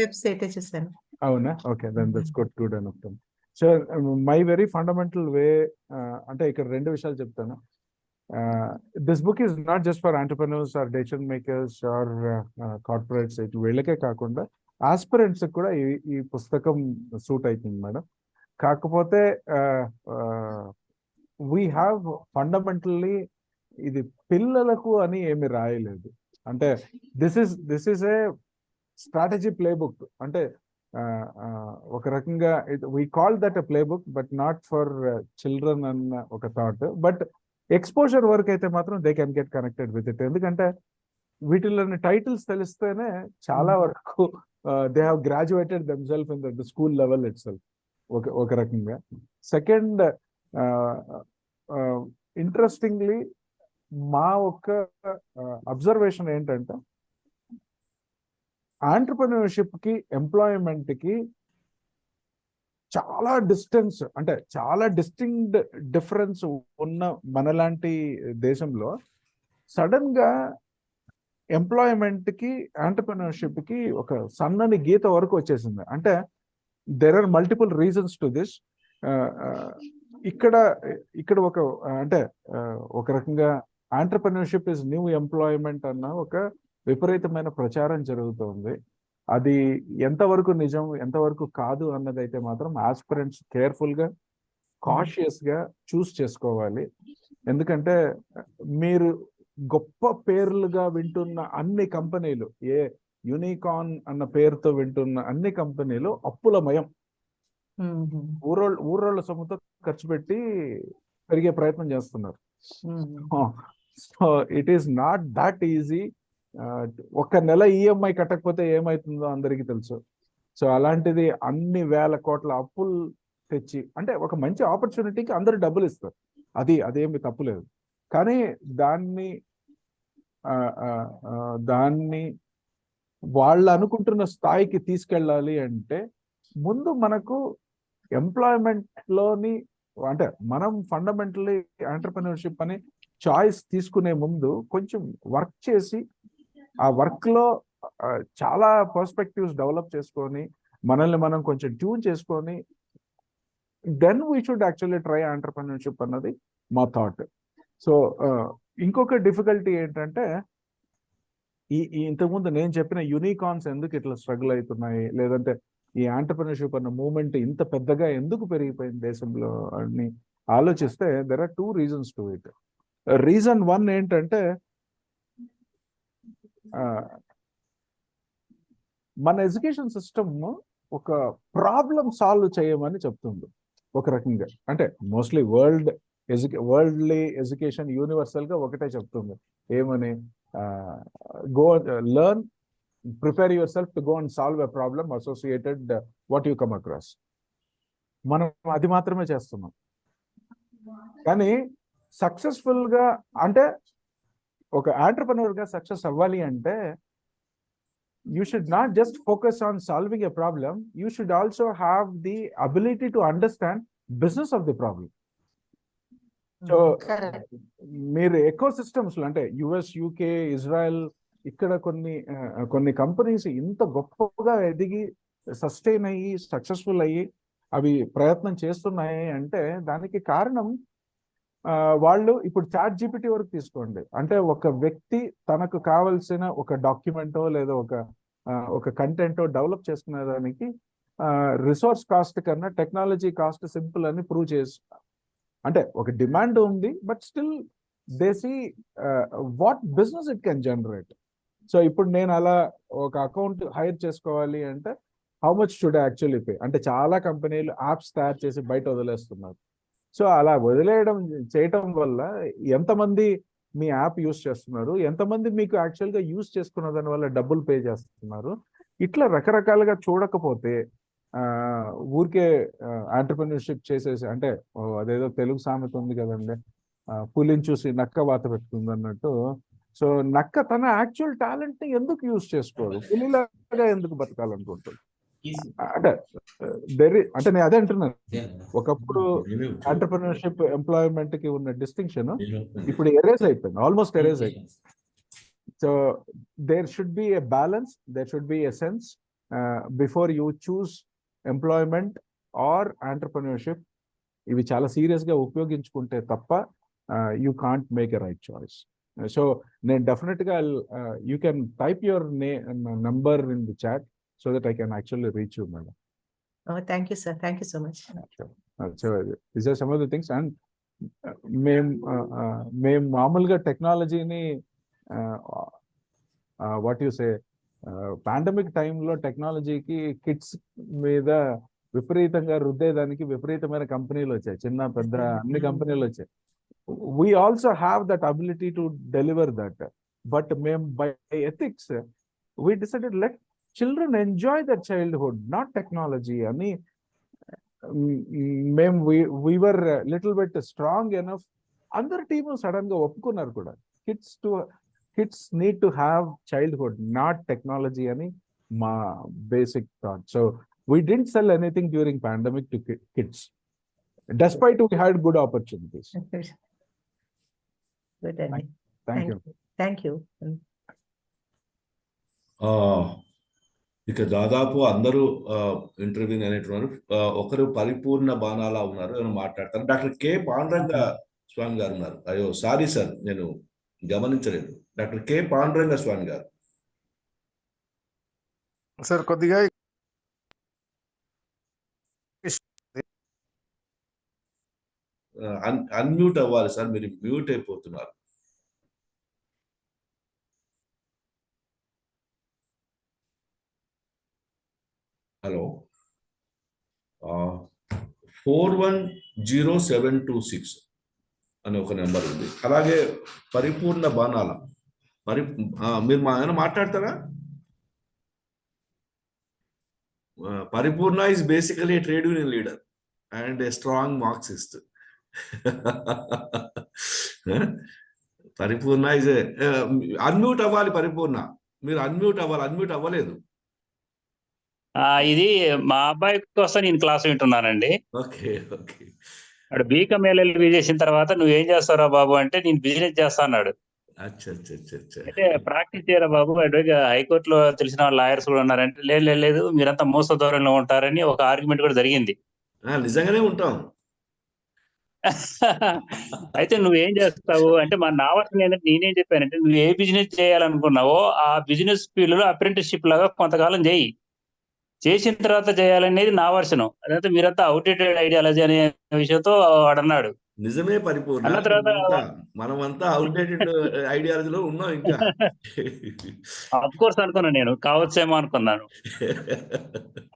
వెబ్సైట్ చూసాను. అవునా? Okay, then that's good enough. So my very fundamental way అంటే ఇక్కడ రెండు విషయాలు చెప్తాను. This book is not just for entrepreneurs or decision makers or corporates. వీళ్ళకే కాకుండా ఆస్పిరెంట్స్ కూడా ఈ పుస్తకం సూట్ అవుతుంది మేడం. కాకపోతే వీ హ్యావ్ ఫండమెంటల్లీ ఇది పిల్లలకు అని ఏమి రాయలేదు. అంటే this is a strategy play book. అంటే ఒక రకంగా we call that a play book but not for children అన్న ఒక థాట్. బట్ ఎక్స్పోజర్ వర్క్ అయితే మాత్రం they can get connected with it. ఎందుకంటే వీటిలోని టైటిల్స్ తెలిస్తేనే చాలా వరకు they have graduated themself in the school level it self ఒక రకంగా. సెకండ్, ఇంట్రెస్టింగ్లీ మా ఒక్క అబ్జర్వేషన్ ఏంటంటే ఆంటర్ప్రెన్యూర్షిప్ కి ఎంప్లాయ్మెంట్ కి చాలా డిస్టెన్స్, అంటే చాలా డిస్టింక్ట్ డిఫరెన్స్ ఉన్న మనలాంటి దేశంలో సడన్ గా ఎంప్లాయ్మెంట్ కి ఆంటర్ప్రెన్యూర్షిప్ కి ఒక సన్నని గీత వరకు వచ్చేసింది. అంటే there are multiple reasons to this. ఇక్కడ ఒక అంటే ఒక రకంగా ఆంటర్ప్రెన్యూర్షిప్ ఇస్ న్యూ ఎంప్లాయ్మెంట్ అన్న ఒక విపరీతమైన ప్రచారం జరుగుతోంది. అది ఎంతవరకు నిజం ఎంతవరకు కాదు అన్నదైతే మాత్రం ఆస్పిరెంట్స్ కేర్ఫుల్ గా కాషియస్ గా చూస్ చేసుకోవాలి. ఎందుకంటే మీరు గొప్ప పేర్లుగా వింటున్న అన్ని కంపెనీలు, ఏ యూనికార్న్ అన్న పేరుతో వింటున్న అన్ని కంపెనీలు అప్పులమయం. ఊరోళ్ళ సొమ్ముతో ఖర్చు పెట్టి పెరిగే ప్రయత్నం చేస్తున్నారు. So it is not that easy. ఒక నెల ఈఎంఐ కట్టకపోతే ఏమవుతుందో అందరికీ తెలుసు. సో అలాంటిది అన్ని వేల కోట్ల అప్పులు తెచ్చి, అంటే ఒక మంచి ఆపర్చునిటీకి అందరు డబ్బులు ఇస్తారు, అదేమి తప్పులేదు. కానీ దాన్ని వాళ్ళు అనుకుంటున్న స్థాయికి తీసుకెళ్ళాలి అంటే ముందు మనకు ఎంప్లాయ్మెంట్ లోని, అంటే మనం ఫండమెంటలీ ఆంటర్ప్రెన్యూర్షిప్ అని చాయిస్ తీసుకునే ముందు కొంచెం వర్క్ చేసి ఆ వర్క్ లో చాలా పర్స్పెక్టివ్స్ డెవలప్ చేసుకొని మనల్ని మనం కొంచెం ట్యూన్ చేసుకొని then we should actually try entrepreneurship అన్నది మా థాట్. సో ఇంకొక డిఫికల్టీ ఏంటంటే ఇంతకుముందు నేను చెప్పిన యూనికార్న్స్ ఎందుకు ఇట్లా స్ట్రగుల్ అవుతున్నాయి, లేదంటే ఈ ఆంటర్ప్రెన్యూర్షిప్ అన్న మూవ్మెంట్ ఇంత పెద్దగా ఎందుకు పెరిగిపోయింది దేశంలో అని ఆలోచిస్తే there are 2 reasons to it. Reason 1 ఏంటంటే మన ఎడ్యుకేషన్ సిస్టమ్ ఒక ప్రాబ్లం సాల్వ్ చేయమని చెప్తుంది ఒక రకంగా. అంటే మోస్ట్లీ వరల్డ్లీ ఎడ్యుకేషన్ యూనివర్సల్ గా ఒకటే చెప్తుంది, ఏమని, go learn, prepare your self to go and solve a problem associated what you come across. మనం అది మాత్రమే చేస్తున్నాం. కానీ సక్సెస్ఫుల్ గా, అంటే ఒక ఆంటర్ప్రెన్యూర్ గా సక్సెస్ అవ్వాలి అంటే you should not just focus on solving a problem, you should also have the ability to understand business of the problem. So మీరు ఎకో సిస్టమ్స్ లో, అంటే యుఎస్, యూకే, ఇజ్రాయెల్, ఇక్కడ కొన్ని కంపెనీస్ ఇంత గొప్పగా ఎదిగి సస్టైన్ అయ్యి సక్సెస్ఫుల్ అయ్యి అవి ప్రయత్నం చేస్తున్నాయి అంటే దానికి కారణం వాళ్ళు ఇప్పుడు చాట్ జీపీటీ వరకు తీసుకోండి. అంటే ఒక వ్యక్తి తనకు కావలసిన ఒక డాక్యుమెంటో లేదా ఒక కంటెంటో డెవలప్ చేసుకునే దానికి రిసోర్స్ కాస్ట్ కన్నా టెక్నాలజీ కాస్ట్ సింపుల్ అని ప్రూవ్ చేసి, అంటే ఒక డిమాండ్ ఉంది but still they see what business it can generate. So ఇప్పుడు నేను అలా ఒక అకౌంట్ హైర్ చేసుకోవాలి అంటే how much should I actually pay? అంటే చాలా కంపెనీలు యాప్స్ తయారు చేసి బయట వదిలేస్తున్నారు. సో అలా చేయటం వల్ల ఎంతమంది మీ యాప్ యూస్ చేస్తున్నారు, ఎంతమంది మీకు యాక్చువల్గా యూస్ చేసుకున్న దాని వల్ల డబ్బులు పే చేస్తున్నారు, ఇట్లా రకరకాలుగా చూడకపోతే ఊరికే ఆంటర్ప్రెన్యూర్షిప్ చేసేసి, అంటే అదేదో తెలుగు సామెత ఉంది కదండి, పులిని చూసి నక్క వాత పెట్టుకుంది అన్నట్టు. సో నక్క తన యాక్చువల్ టాలెంట్ ని ఎందుకు యూస్ చేసుకోదు, పులిలాగా ఎందుకు బతకాలనుకుంటుంది? అంటే నేను అదే అంటున్నాను, ఒకప్పుడు ఆంటర్ప్రెన్యూర్షిప్ ఎంప్లాయ్మెంట్ కి ఉన్న డిస్టింక్షన్ ఇప్పుడు ఎరేజ్ అయిపోయింది, ఆల్మోస్ట్ ఎరేజ్ అయిపోయింది. So there should be a balance, there should be a sense before you choose employment or entrepreneurship. ఇవి చాలా సీరియస్ గా ఉపయోగించుకుంటే తప్ప you can't make a right choice. So నేను డెఫినెట్ గా you can type your number in the chat so that I can actually reach you, madam. Oh, thank you, sir. Thank you so much. So these are some of the things. And మేము మామూలుగా టెక్నాలజీని what you say, pandemic టైంలో టెక్నాలజీకి kids మీద విపరీతంగా రుద్దేదానికి విపరీతమైన కంపెనీలు వచ్చాయి, చిన్న పెద్ద అన్ని కంపెనీలు వచ్చాయి. We also have that ability to deliver that, but మేము by ethics we decided let children enjoy their childhood, not technology. Ani we were little bit strong enough. Other team sudden ga oppukunnaru kuda, kids need to have childhood, not technology ani basic thought. So we didn't sell anything during pandemic to kids, despite we had good opportunities. Good, Andy. Thank you. Thank you. ఇక దాదాపు అందరూ interview అనేటున్నారు. ఒకరు పరిపూర్ణ బాణాలా ఉన్నారు, ఏమైనా మాట్లాడతారు. Doctor K Panduranga స్వామి గారు ఉన్నారు. అయ్యో సారీ సార్, నేను గమనించలేదు. డాక్టర్ కె పాండురంగ స్వామి గారు. సార్ కొద్దిగా అన్మ్యూట్ అవ్వాలి సార్, మీరు మ్యూట్ అయిపోతున్నారు. హలో, 410726 అనే ఒక నెంబర్ ఉంది. అలాగే పరిపూర్ణ బాణాల మీరు ఏమైనా మాట్లాడతారా? పరిపూర్ణ is basically a trade union leader and a strong Marxist. పరిపూర్ణ is అన్మ్యూట్ అవ్వాలి. పరిపూర్ణ మీరు అన్మ్యూట్ అవ్వాలి, అన్మ్యూట్ అవ్వలేదు. ఇది మా అబ్బాయి కోసం నేను క్లాస్ వింటున్నానండి. Okay okay. వాడు బీకామ్ ఎల్ఎల్బి చేసిన తర్వాత నువ్వేం చేస్తావురా బాబు అంటే నేను బిజినెస్ చేస్తా అన్నాడు. అంటే ప్రాక్టీస్ చేయరా బాబు, హైకోర్టులో తెలిసిన వాళ్ళు లాయర్స్ కూడా ఉన్నారంటే లేదు మీరంతా మోస ధోరణిలో ఉంటారని ఒక ఆర్గ్యుమెంట్ కూడా జరిగింది. నిజంగానే ఉంటాం. అయితే నువ్వేం చేస్తావు అంటే నా వర్క్ నేనేం చెప్పానంటే నువ్వు ఏ బిజినెస్ చేయాలనుకున్నావో ఆ బిజినెస్ ఫీల్డ్ లో అప్రెంటిస్షిప్ లాగా కొంతకాలం చేయి, చేసిన తర్వాత చేయాలనేది నా వర్షను. అదంతా మీరంతా అవుట్డేటెడ్ ఐడియాలజీ అనే విషయంతో వాడన్నాడు. నిజమే పరిపూర్ణ, అన్న తర్వాత మనమంతా అవుట్డేటెడ్ ఐడియాలజీలో ఉన్నాం ఇంకా. అఫ్ కోర్స్ అనుకున్నాను, నేను కావచ్చేమో అనుకున్నాను.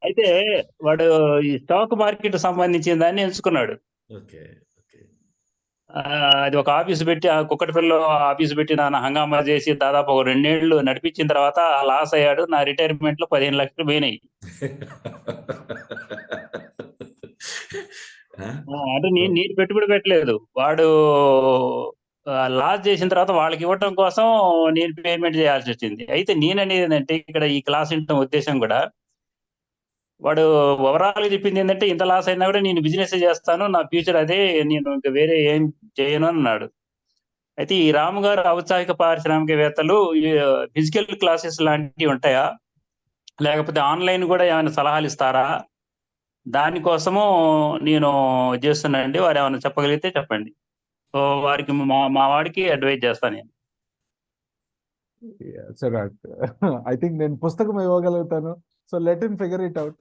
అయితే వాడు ఈ స్టాక్ మార్కెట్ సంబంధించిన దాన్ని ఎంచుకున్నాడు. అది ఒక ఆఫీస్ పెట్టి కుక్కటిపల్లిలో ఆఫీస్ పెట్టి నాన్న హంగామా చేసి దాదాపు ఒక 2 ఏళ్ళు నడిపించిన తర్వాత లాస్ అయ్యాడు. నా రిటైర్మెంట్ లో 15 లక్షలు పోయినాయి. అంటే నేను పెట్టుబడి పెట్టలేదు, వాడు లాస్ చేసిన తర్వాత వాళ్ళకి ఇవ్వటం కోసం నేను పేమెంట్ చేయాల్సి వచ్చింది. అయితే నేననేది ఏంటంటే ఇక్కడ ఈ క్లాస్ వినటం ఉద్దేశం కూడా, వాడు ఓవరాల్ చెప్పింది ఏంటంటే ఇంత లాస్ అయినా కూడా నేను బిజినెస్ చేస్తాను, నా ఫ్యూచర్ అదే, నేను ఇంకా వేరే ఏం చేయను అన్నాడు. అయితే ఈ రాము గారు ఔత్సాహిక పారిశ్రామికవేత్తలు ఫిజికల్ క్లాసెస్ లాంటివి ఉంటాయా, లేకపోతే ఆన్లైన్ కూడా ఏమైనా సలహాలు ఇస్తారా? దానికోసము నేను చేస్తున్నానండి. వారు ఏమైనా చెప్పగలిగితే చెప్పండి. సో వారికి మా వాడికి అడ్వైజ్ చేస్తాను నేను. సరే, ఐ థింక్ నేను పుస్తకం ఇవ్వగలుగుతాను. So let him figure it out.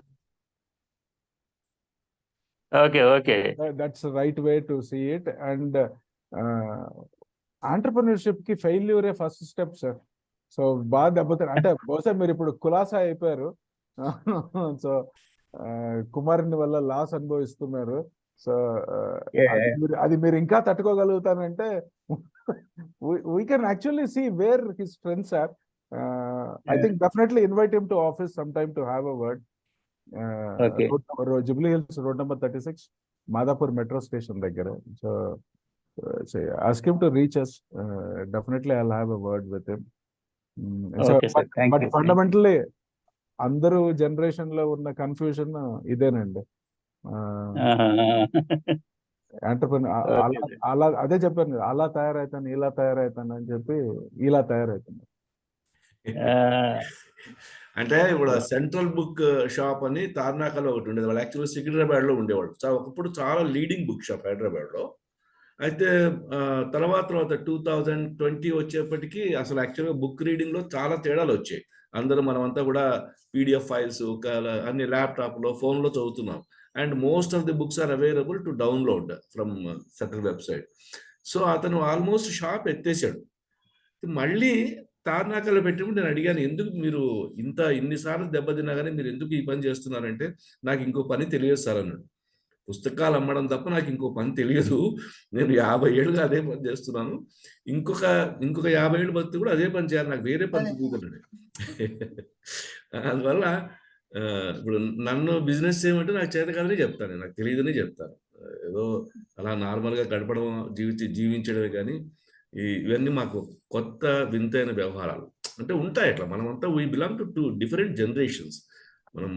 Okay. That's the right way to see it. And entrepreneurship కి ఫెయిల్యూరే ఫస్ట్ స్టెప్ సార్. సో బాగా దెబ్బతారు. అంటే బహుశా మీరు ఇప్పుడు కులాసా అయిపోయారు. సో కుమారుని వల్ల లాస్ అనుభవిస్తున్నారు. సో అది మీరు ఇంకా తట్టుకోగలుగుతానంటే we can actually see where his strengths are. I think definitely invite him to office sometime to have a word. Jubilee Hills, road number 36, Madhapur metro station దగ్గర. So ask him to reach us. Definitely I'll have a word with him. But fundamentally అందరూ generation లో ఉన్న confusion ఇదేనండి. అలా అదే చెప్పాను కదా, అలా తయారైతాను ఇలా తయారైతాను అని చెప్పి ఇలా తయారైతున్నారు. అంటే ఇప్పుడు సెంట్రల్ బుక్ షాప్ అని తార్నాకలో ఒకటి ఉండేది. వాళ్ళు యాక్చువల్గా సికింద్రాబాద్ లో ఉండేవాళ్ళు. ఒకప్పుడు చాలా లీడింగ్ బుక్ షాప్ హైదరాబాద్ లో. అయితే తర్వాత 2020 వచ్చేప్పటికి అసలు యాక్చువల్గా బుక్ రీడింగ్ లో చాలా తేడాలు వచ్చాయి. అందరూ మనమంతా కూడా పీడిఎఫ్ ఫైల్స్ అన్ని ల్యాప్టాప్లో ఫోన్లో చదువుతున్నాం. And most of the books are available to download from certain website. So అతను ఆల్మోస్ట్ షాప్ ఎత్తేసాడు. మళ్ళీ తార్నాకలో పెట్టినప్పుడు నేను అడిగాను, ఎందుకు మీరు ఇన్నిసార్లు దెబ్బతిన్నా కానీ మీరు ఎందుకు ఈ పని చేస్తున్నారంటే, నాకు ఇంకో పని తెలియదు సార్ అన్నాడు. పుస్తకాలు అమ్మడం తప్ప నాకు ఇంకో పని తెలియదు. నేను 50 ఏళ్ళుగా అదే పని చేస్తున్నాను. ఇంకొక 50 ఏళ్ళు బతికి కూడా అదే పని చేయాలి, నాకు వేరే పని తెలియదు. అందువల్ల ఇప్పుడు నన్ను బిజినెస్ చేయమంటే నాకు చేత కాదని చెప్తాను, నాకు తెలియదని చెప్తాను. ఏదో అలా నార్మల్గా గడపడం జీవించడమే కానీ ఇవన్నీ మాకు కొత్త వింతైన వ్యవహారాలు. అంటే ఉంటాయి అట్లా. మనమంతా we belong to different generations. మనం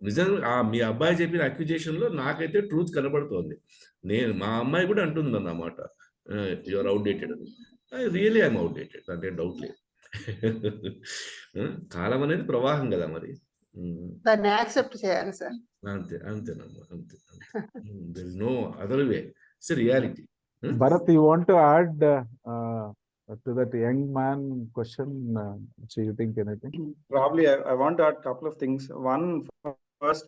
నిజంగా మీ అబ్బాయి చెప్పిన అక్యుజేషన్లో నాకైతే ట్రూత్ కనబడుతోంది. మా అమ్మాయి కూడా అంటుంది అన్నమాట, యువర్ అవుట్డేటెడ్ అని. రియలీ ఐఎమ్ అవుట్డేటెడ్, అంటే డౌట్ లేదు. కాలం అనేది ప్రవాహం కదా మరి. దాన్ని యాక్సెప్ట్ చేయాలి సార్. అంతేనమ్మా, అంతే. There is no other way. It's reality. Bharat, you want to add to that young man question? So you think anything? Probably I want to add a couple of things. One, first,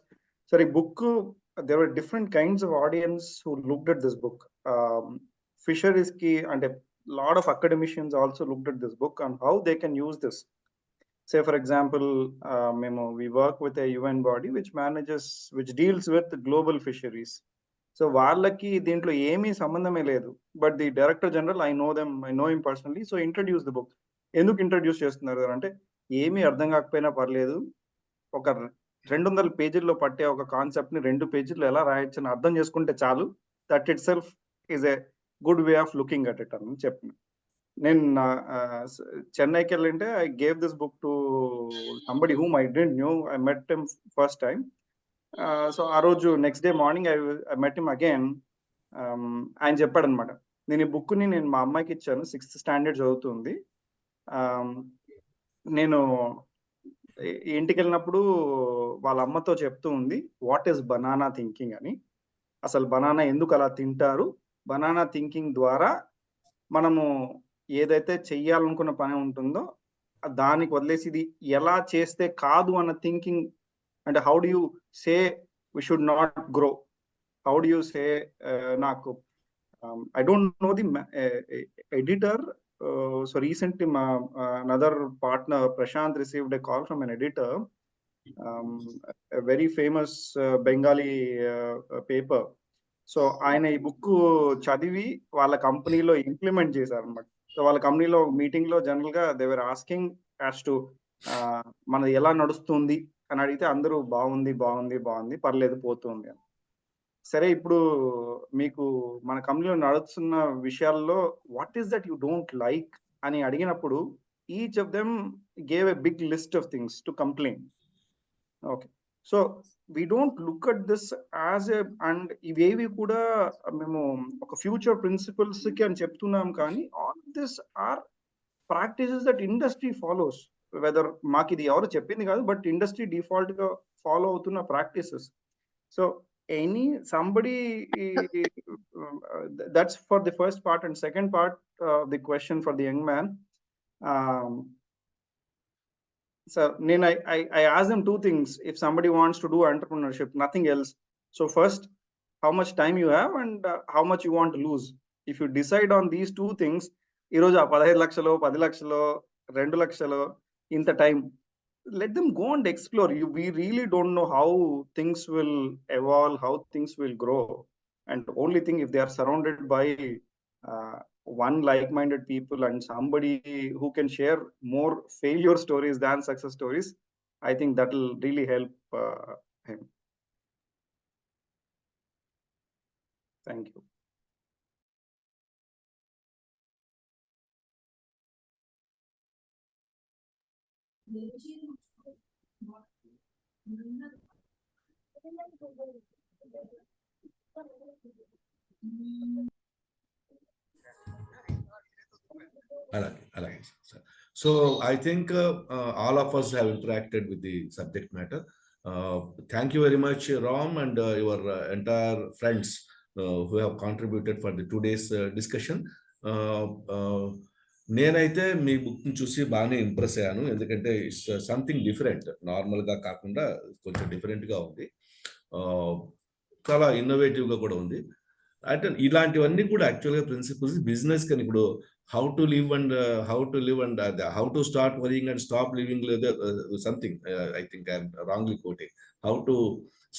sorry, book, there were different kinds of audience who looked at this book. Fisheries ki and a lot of academicians also looked at this book and how they can use this. Say for example, we work with a UN body which deals with global fisheries. So వాళ్ళకి దీంట్లో ఏమీ సంబంధమే లేదు. But the director general, I know him personally. So introduce the book. ఎందుకు introduce చేస్తున్నారు అంటే, ఏమీ అర్థం కాకపోయినా పర్లేదు, ఒక 200 పేజీల్లో పట్టే ఒక కాన్సెప్ట్ ని 2 పేజీల్లో ఎలా రాయొచ్చని అర్థం చేసుకుంటే చాలు. That itself is a good way of looking at it అని చెప్పిన. నేను చెన్నైకి వెళ్ళింటే I gave this book to somebody whom I didn't knew. I met him first time. So ఆ రోజు next day morning I met him again. ఆయన చెప్పాడు అనమాట, నేను ఈ బుక్ని నేను మా అమ్మాయికి ఇచ్చాను, 6th స్టాండర్డ్ చదువుతుంది. నేను ఇంటికి వెళ్ళినప్పుడు వాళ్ళ అమ్మతో చెప్తూ ఉంది, వాట్ ఈస్ బనానా థింకింగ్ అని. అసలు బనానా ఎందుకు అలా తింటారు, బనానా థింకింగ్ ద్వారా మనము ఏదైతే చెయ్యాలనుకున్న పని ఉంటుందో దానికి వదిలేసి ఇది ఎలా చేస్తే కాదు అన్న థింకింగ్. అంటే how do you say we should not grow, how do you say నాకు I don't know the editor. So recently another partner Prashant received a call from an editor, a very famous Bengali paper. So ఆయన ఈ book చదివి వాళ్ళ కంపెనీలో implement చేశారు అనమాట. So వాళ్ళ కంపెనీలో మీటింగ్ లో జనరల్ గా they were asking as to మనది ఎలా నడుస్తుంది అని అడిగితే అందరూ బాగుంది బాగుంది బాగుంది, పర్లేదు పోతుంది అని. సరే, ఇప్పుడు మీకు మన కంపెనీలో నడుస్తున్న విషయాల్లో what is that you don't like అని అడిగినప్పుడు each of them gave a big list of things to complain. Okay, so we don't look at this as a, and ఇవేవి కూడా మేము ఒక ఫ్యూచర్ ప్రిన్సిపల్స్ కి అని చెప్తున్నాం, కానీ all this are practices that industry follows. Whether మాకు ఇది ఎవరు చెప్పింది కాదు, బట్ ఇండస్ట్రీ డిఫాల్ట్ గా ఫాలో అవుతున్న practices. So somebody that's for the first part. And second part of the question for the young man, so I asked them 2 things. If somebody wants to do entrepreneurship, nothing else. So first, how much time you have and how much you want to lose. If you decide on these 2 things, ee roju 15 lakshalo 10 lakshalo 2 lakshalo inta time, let them go and explore. We really don't know how things will evolve, how things will grow. And only thing, if they are surrounded by one like-minded people and somebody who can share more failure stories than success stories, I think that will really help him. Thank you. అలాగే sir. So I think all of us have interacted with the subject matter. Thank you very much, Ram, and your entire friends who have contributed for the today's discussion. నేనైతే మీ బుక్ని చూసి బాగానే impress అయ్యాను, ఎందుకంటే it's something different, నార్మల్గా కాకుండా కొంచెం డిఫరెంట్గా ఉంది, చాలా ఇన్నోవేటివ్గా కూడా ఉంది. అంటే ఇలాంటివన్నీ కూడా యాక్చువల్గా ప్రిన్సిపల్స్ బిజినెస్ కానీ ఇప్పుడు how to live and how to start worrying and stop living, something I think I'm wrongly quoting, how to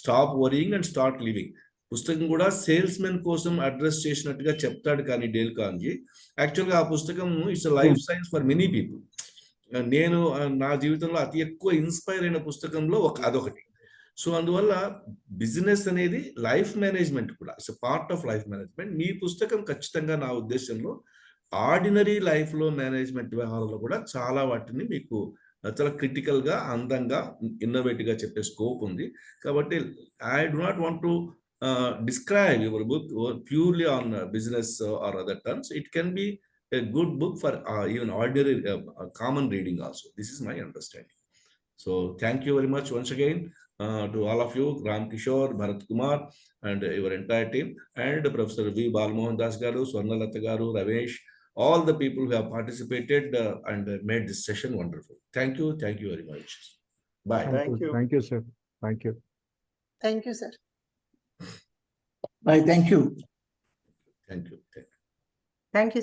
stop worrying and start living. పుస్తకం కూడా సేల్స్ మెన్ కోసం అడ్రస్ చేసినట్టుగా చెప్తాడు, కానీ డేల్ కార్నెగీ యాక్చువల్గా ఆ పుస్తకం it's life science for many people. నేను నా జీవితంలో అతి ఎక్కువ ఇన్స్పైర్ అయిన పుస్తకంలో అదొకటి. సో అందువల్ల బిజినెస్ అనేది లైఫ్ మేనేజ్మెంట్ కూడా, it's part of life management. మీ పుస్తకం ఖచ్చితంగా నా ఉద్దేశంలో ఆర్డినరీ లైఫ్లో మేనేజ్మెంట్ వ్యవహారంలో కూడా చాలా వాటిని మీకు చాలా క్రిటికల్గా, అందంగా, ఇన్నోవేటివ్గా చెప్పే స్కోప్ ఉంది. కాబట్టి I do not want to describe your book purely on business or other terms. It can be a good book for even ordinary common reading also. This is my understanding. So thank you very much once again to all of you, Ram Kishore, Bharat Kumar, and your entire team, and Professor V. Balmohan Das Garu, Swarnalatha Garu, Ramesh, all the people who have participated and made this session wonderful. Thank you very much. Bye. Thank you. Thank you, sir. Thank you. Thank you, sir. Bye. Thank you. Thank you. Thank you.